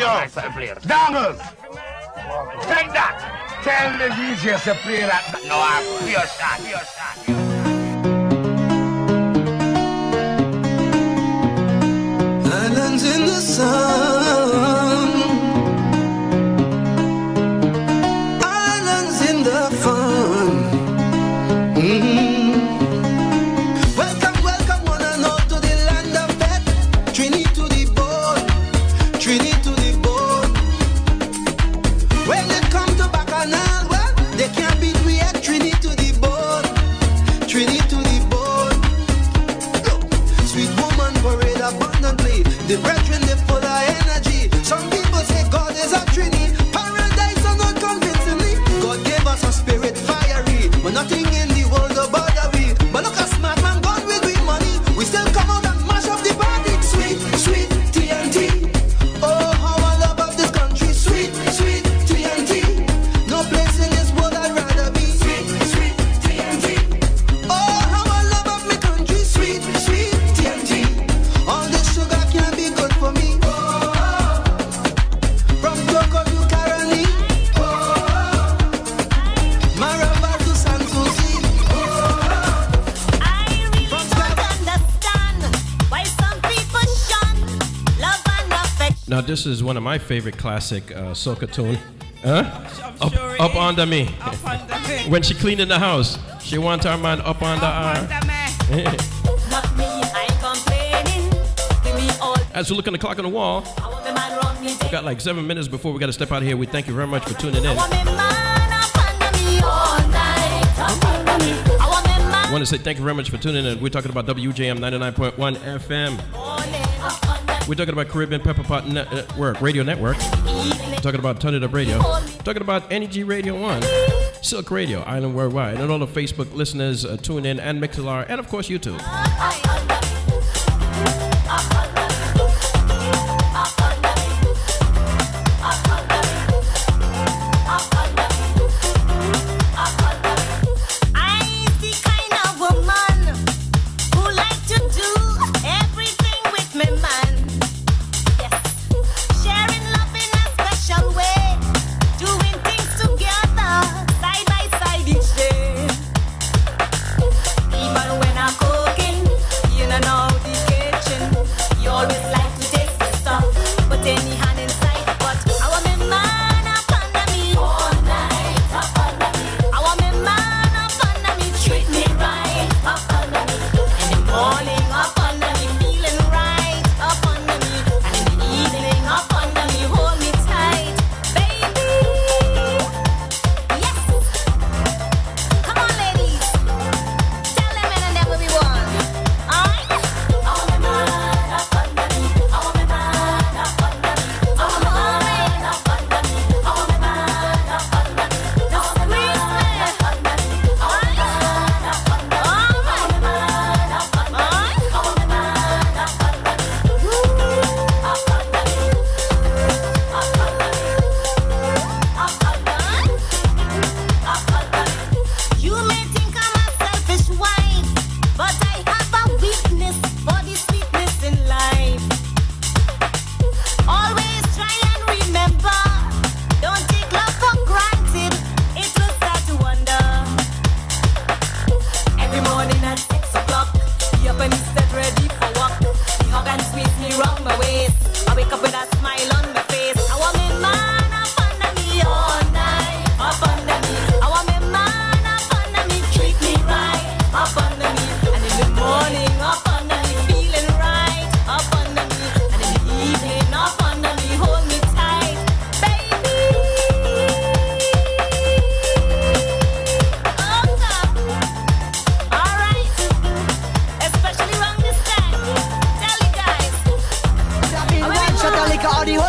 Dangles! Take that! Tell the DJ to play that. No, I'm pure shot. Islands in the sun, islands in the fun. Welcome one and all to the land of death. Trini to the bone, Trini to the bone. When it comes to Bacchanal, well, they can't beat we at Trini to the bone, Trini to the bone. Look, sweet woman parade abundantly. The brethren, they full of energy. Some people say God is a Trini. Paradise or not convincingly. God gave us a spirit fiery, but nothing in the world will bother we. But look a smart man gone with we money. We still come out and mash up the party. Sweet, sweet TNT. Oh, how I love of this country. Sweet, sweet TNT. No place in this world I'd rather be. Sweet, sweet TNT. Oh, how I love of my country. Sweet, sweet TNT. All this sugar can't be good for me. From Toko to Karani. Maraba to Sanssouci. I really don't understand why some people shun love and affection. Now this is one of my favorite classic soca tune. I'm sure it Up is. under me. Up under me. When she cleaning the house, she want her man up under her. Not me, I complaining. Give me all As we look on the clock on the wall, I want me man run me. we got like 7 minutes before we got to step out of here. We thank you very much for tuning in. I want me man up under me all night. Up under me. I want me man I want to say thank you very much for tuning in. We're talking about WJM 99.1 FM. We're talking about Caribbean Pepper Pot Network, Radio Network. We're talking about Turn It Up Radio. We're talking about Energy Radio 1, Silk Radio, Island Worldwide, and all the Facebook listeners tune in, and Mixlr, and of course YouTube.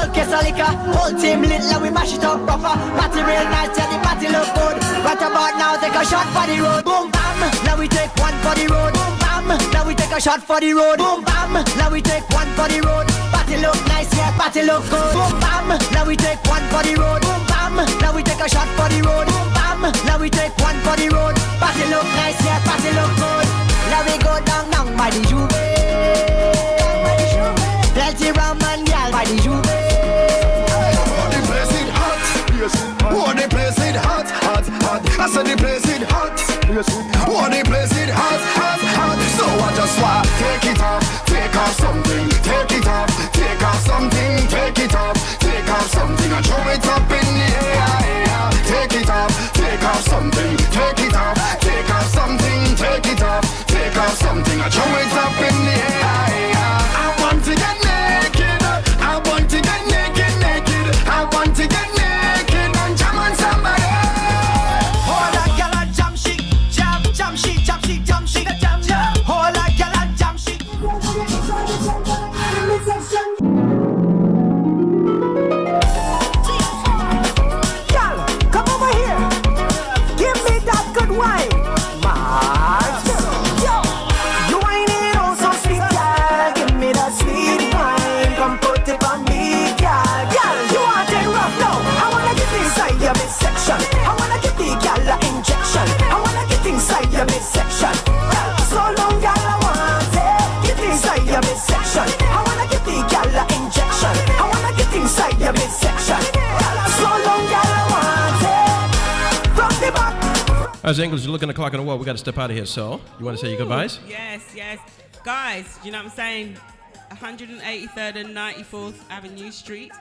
Whole case of liquor, whole team lit, like we mash it up proper. Party real nice, yeah, the party look good. Right about now, take a shot for the road. Boom bam, now we take one for the road. Boom bam, now we take a shot for the road. Boom bam, now we take one for the road. Party look nice, yeah, party look good. Boom bam, now we take one for the road. Boom bam, now we take a shot for the road. Boom bam, now we take one for the road. Party look nice, yeah, party look good. Now we go down by the Juve. Plenty rum and gal by the Juve. Oh, the place is hot. Oh, the place is hot, hot, hot. I said the place is hot. Oh, the place is hot, hot, hot. So I just want take it off, take off something, take it off, take off something, take it off, take off something, and throw it up in the air. Take it off, take off something, take it off, take off something, take it off, take off something, and throw it up in the air. I want to get naked, I want to get naked, naked, I want to get naked and jam on somebody. All that gal and jam shit, jam shit, jam shit, jam shit, jam jam. All that gal and jam shit. Gal, come over here. Give me that good wine. Yo, you ain't it all so sweet, gal. Give me that sweet wine. Come put it on me, gal. Gal, you want it rough now? I wanna get inside your midsection. I wanna get the gal a injection. I wanna get inside your midsection. Gal, so long, gal, I want it. Get inside your midsection. I wanna get the gal a injection. I wanna get inside your midsection. Gal, so long, gal, I want it. From the back. As English is looking at the clock on the wall, we got to step out of here. So, you want to say your goodbyes? Yes, yes. Guys, you know what I'm saying? 183rd and 94th Avenue Street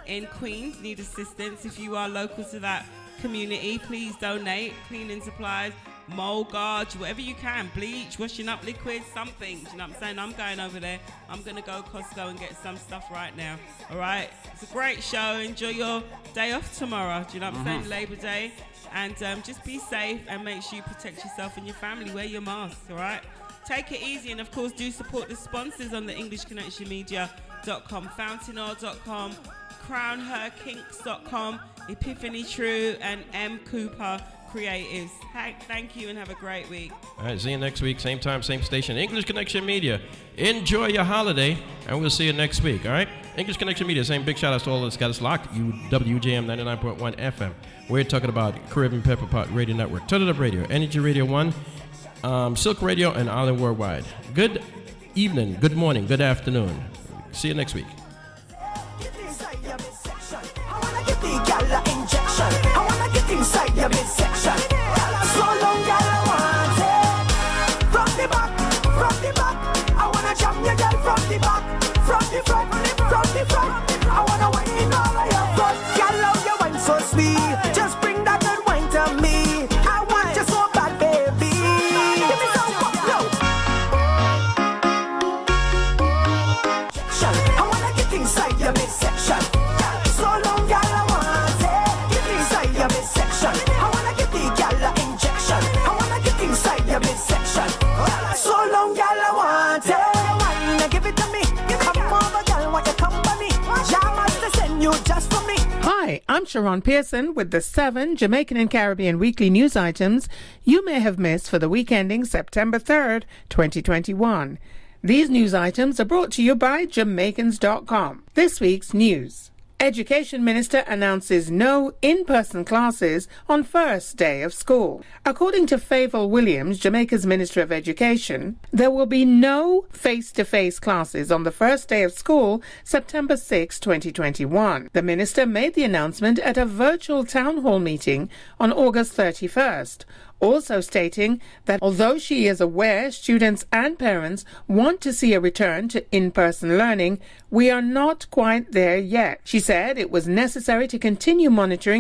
in Queens. Need assistance. If you are local to that community, please donate. Cleaning supplies, mold guards, whatever you can. Bleach, washing up liquids, something. You know what I'm saying? I'm going over there. I'm going to go Costco and get some stuff right now. All right? It's a great show. Enjoy your day off tomorrow. Do you know what I'm saying? Labor Day. And just be safe and make sure you protect yourself and your family. Wear your mask, all right? Take it easy, and of course, do support the sponsors on the EnglishConnectionMedia.com, FountainOil.com, CrownHerKinks.com, Epiphany True, and M. Cooper Creatives. Thank you and have a great week. All right, see you next week. Same time, same station. English Connection Media. Enjoy your holiday, and we'll see you next week, all right? English Connection Media, saying big shout outs to all that's got us locked. WJM 99.1 FM. We're talking about Caribbean Pepper Pot Radio Network, Turn It Up Radio, Energy Radio 1, Silk Radio, and Island Worldwide. Good evening, good morning, good afternoon. See you next week. Get inside your midsection. I wanna get the gal a injection. I wanna get inside your midsection. Gal, so long, gal, I want it. From the back, from the back. I wanna jam your gal from the back, from the front, from the front. I wanna wine all of your front. Gal, how you wine so sweet. Just bring that good wine to me. I want you so bad, baby. Give me some fuck, yo. I wanna get inside your midsection. So long, gal, I want it. Get inside your midsection. I wanna get the gal a injection. I wanna get inside your midsection. So long, gal, I want it. Wine, give it to me. Come over, gal, want your company. Jam must send you just for me. Hi, I'm Sharon Pearson with the 7 Jamaican and Caribbean weekly news items you may have missed for the week ending September 3rd, 2021. These news items are brought to you by Jamaicans.com. This week's news. Education Minister announces no in-person classes on first day of school. According to Fayval Williams, Jamaica's Minister of Education, there will be no face-to-face classes on the first day of school, September 6, 2021. The minister made the announcement at a virtual town hall meeting on August 31st. Also stating that although she is aware students and parents want to see a return to in-person learning, we are not quite there yet. She said it was necessary to continue monitoring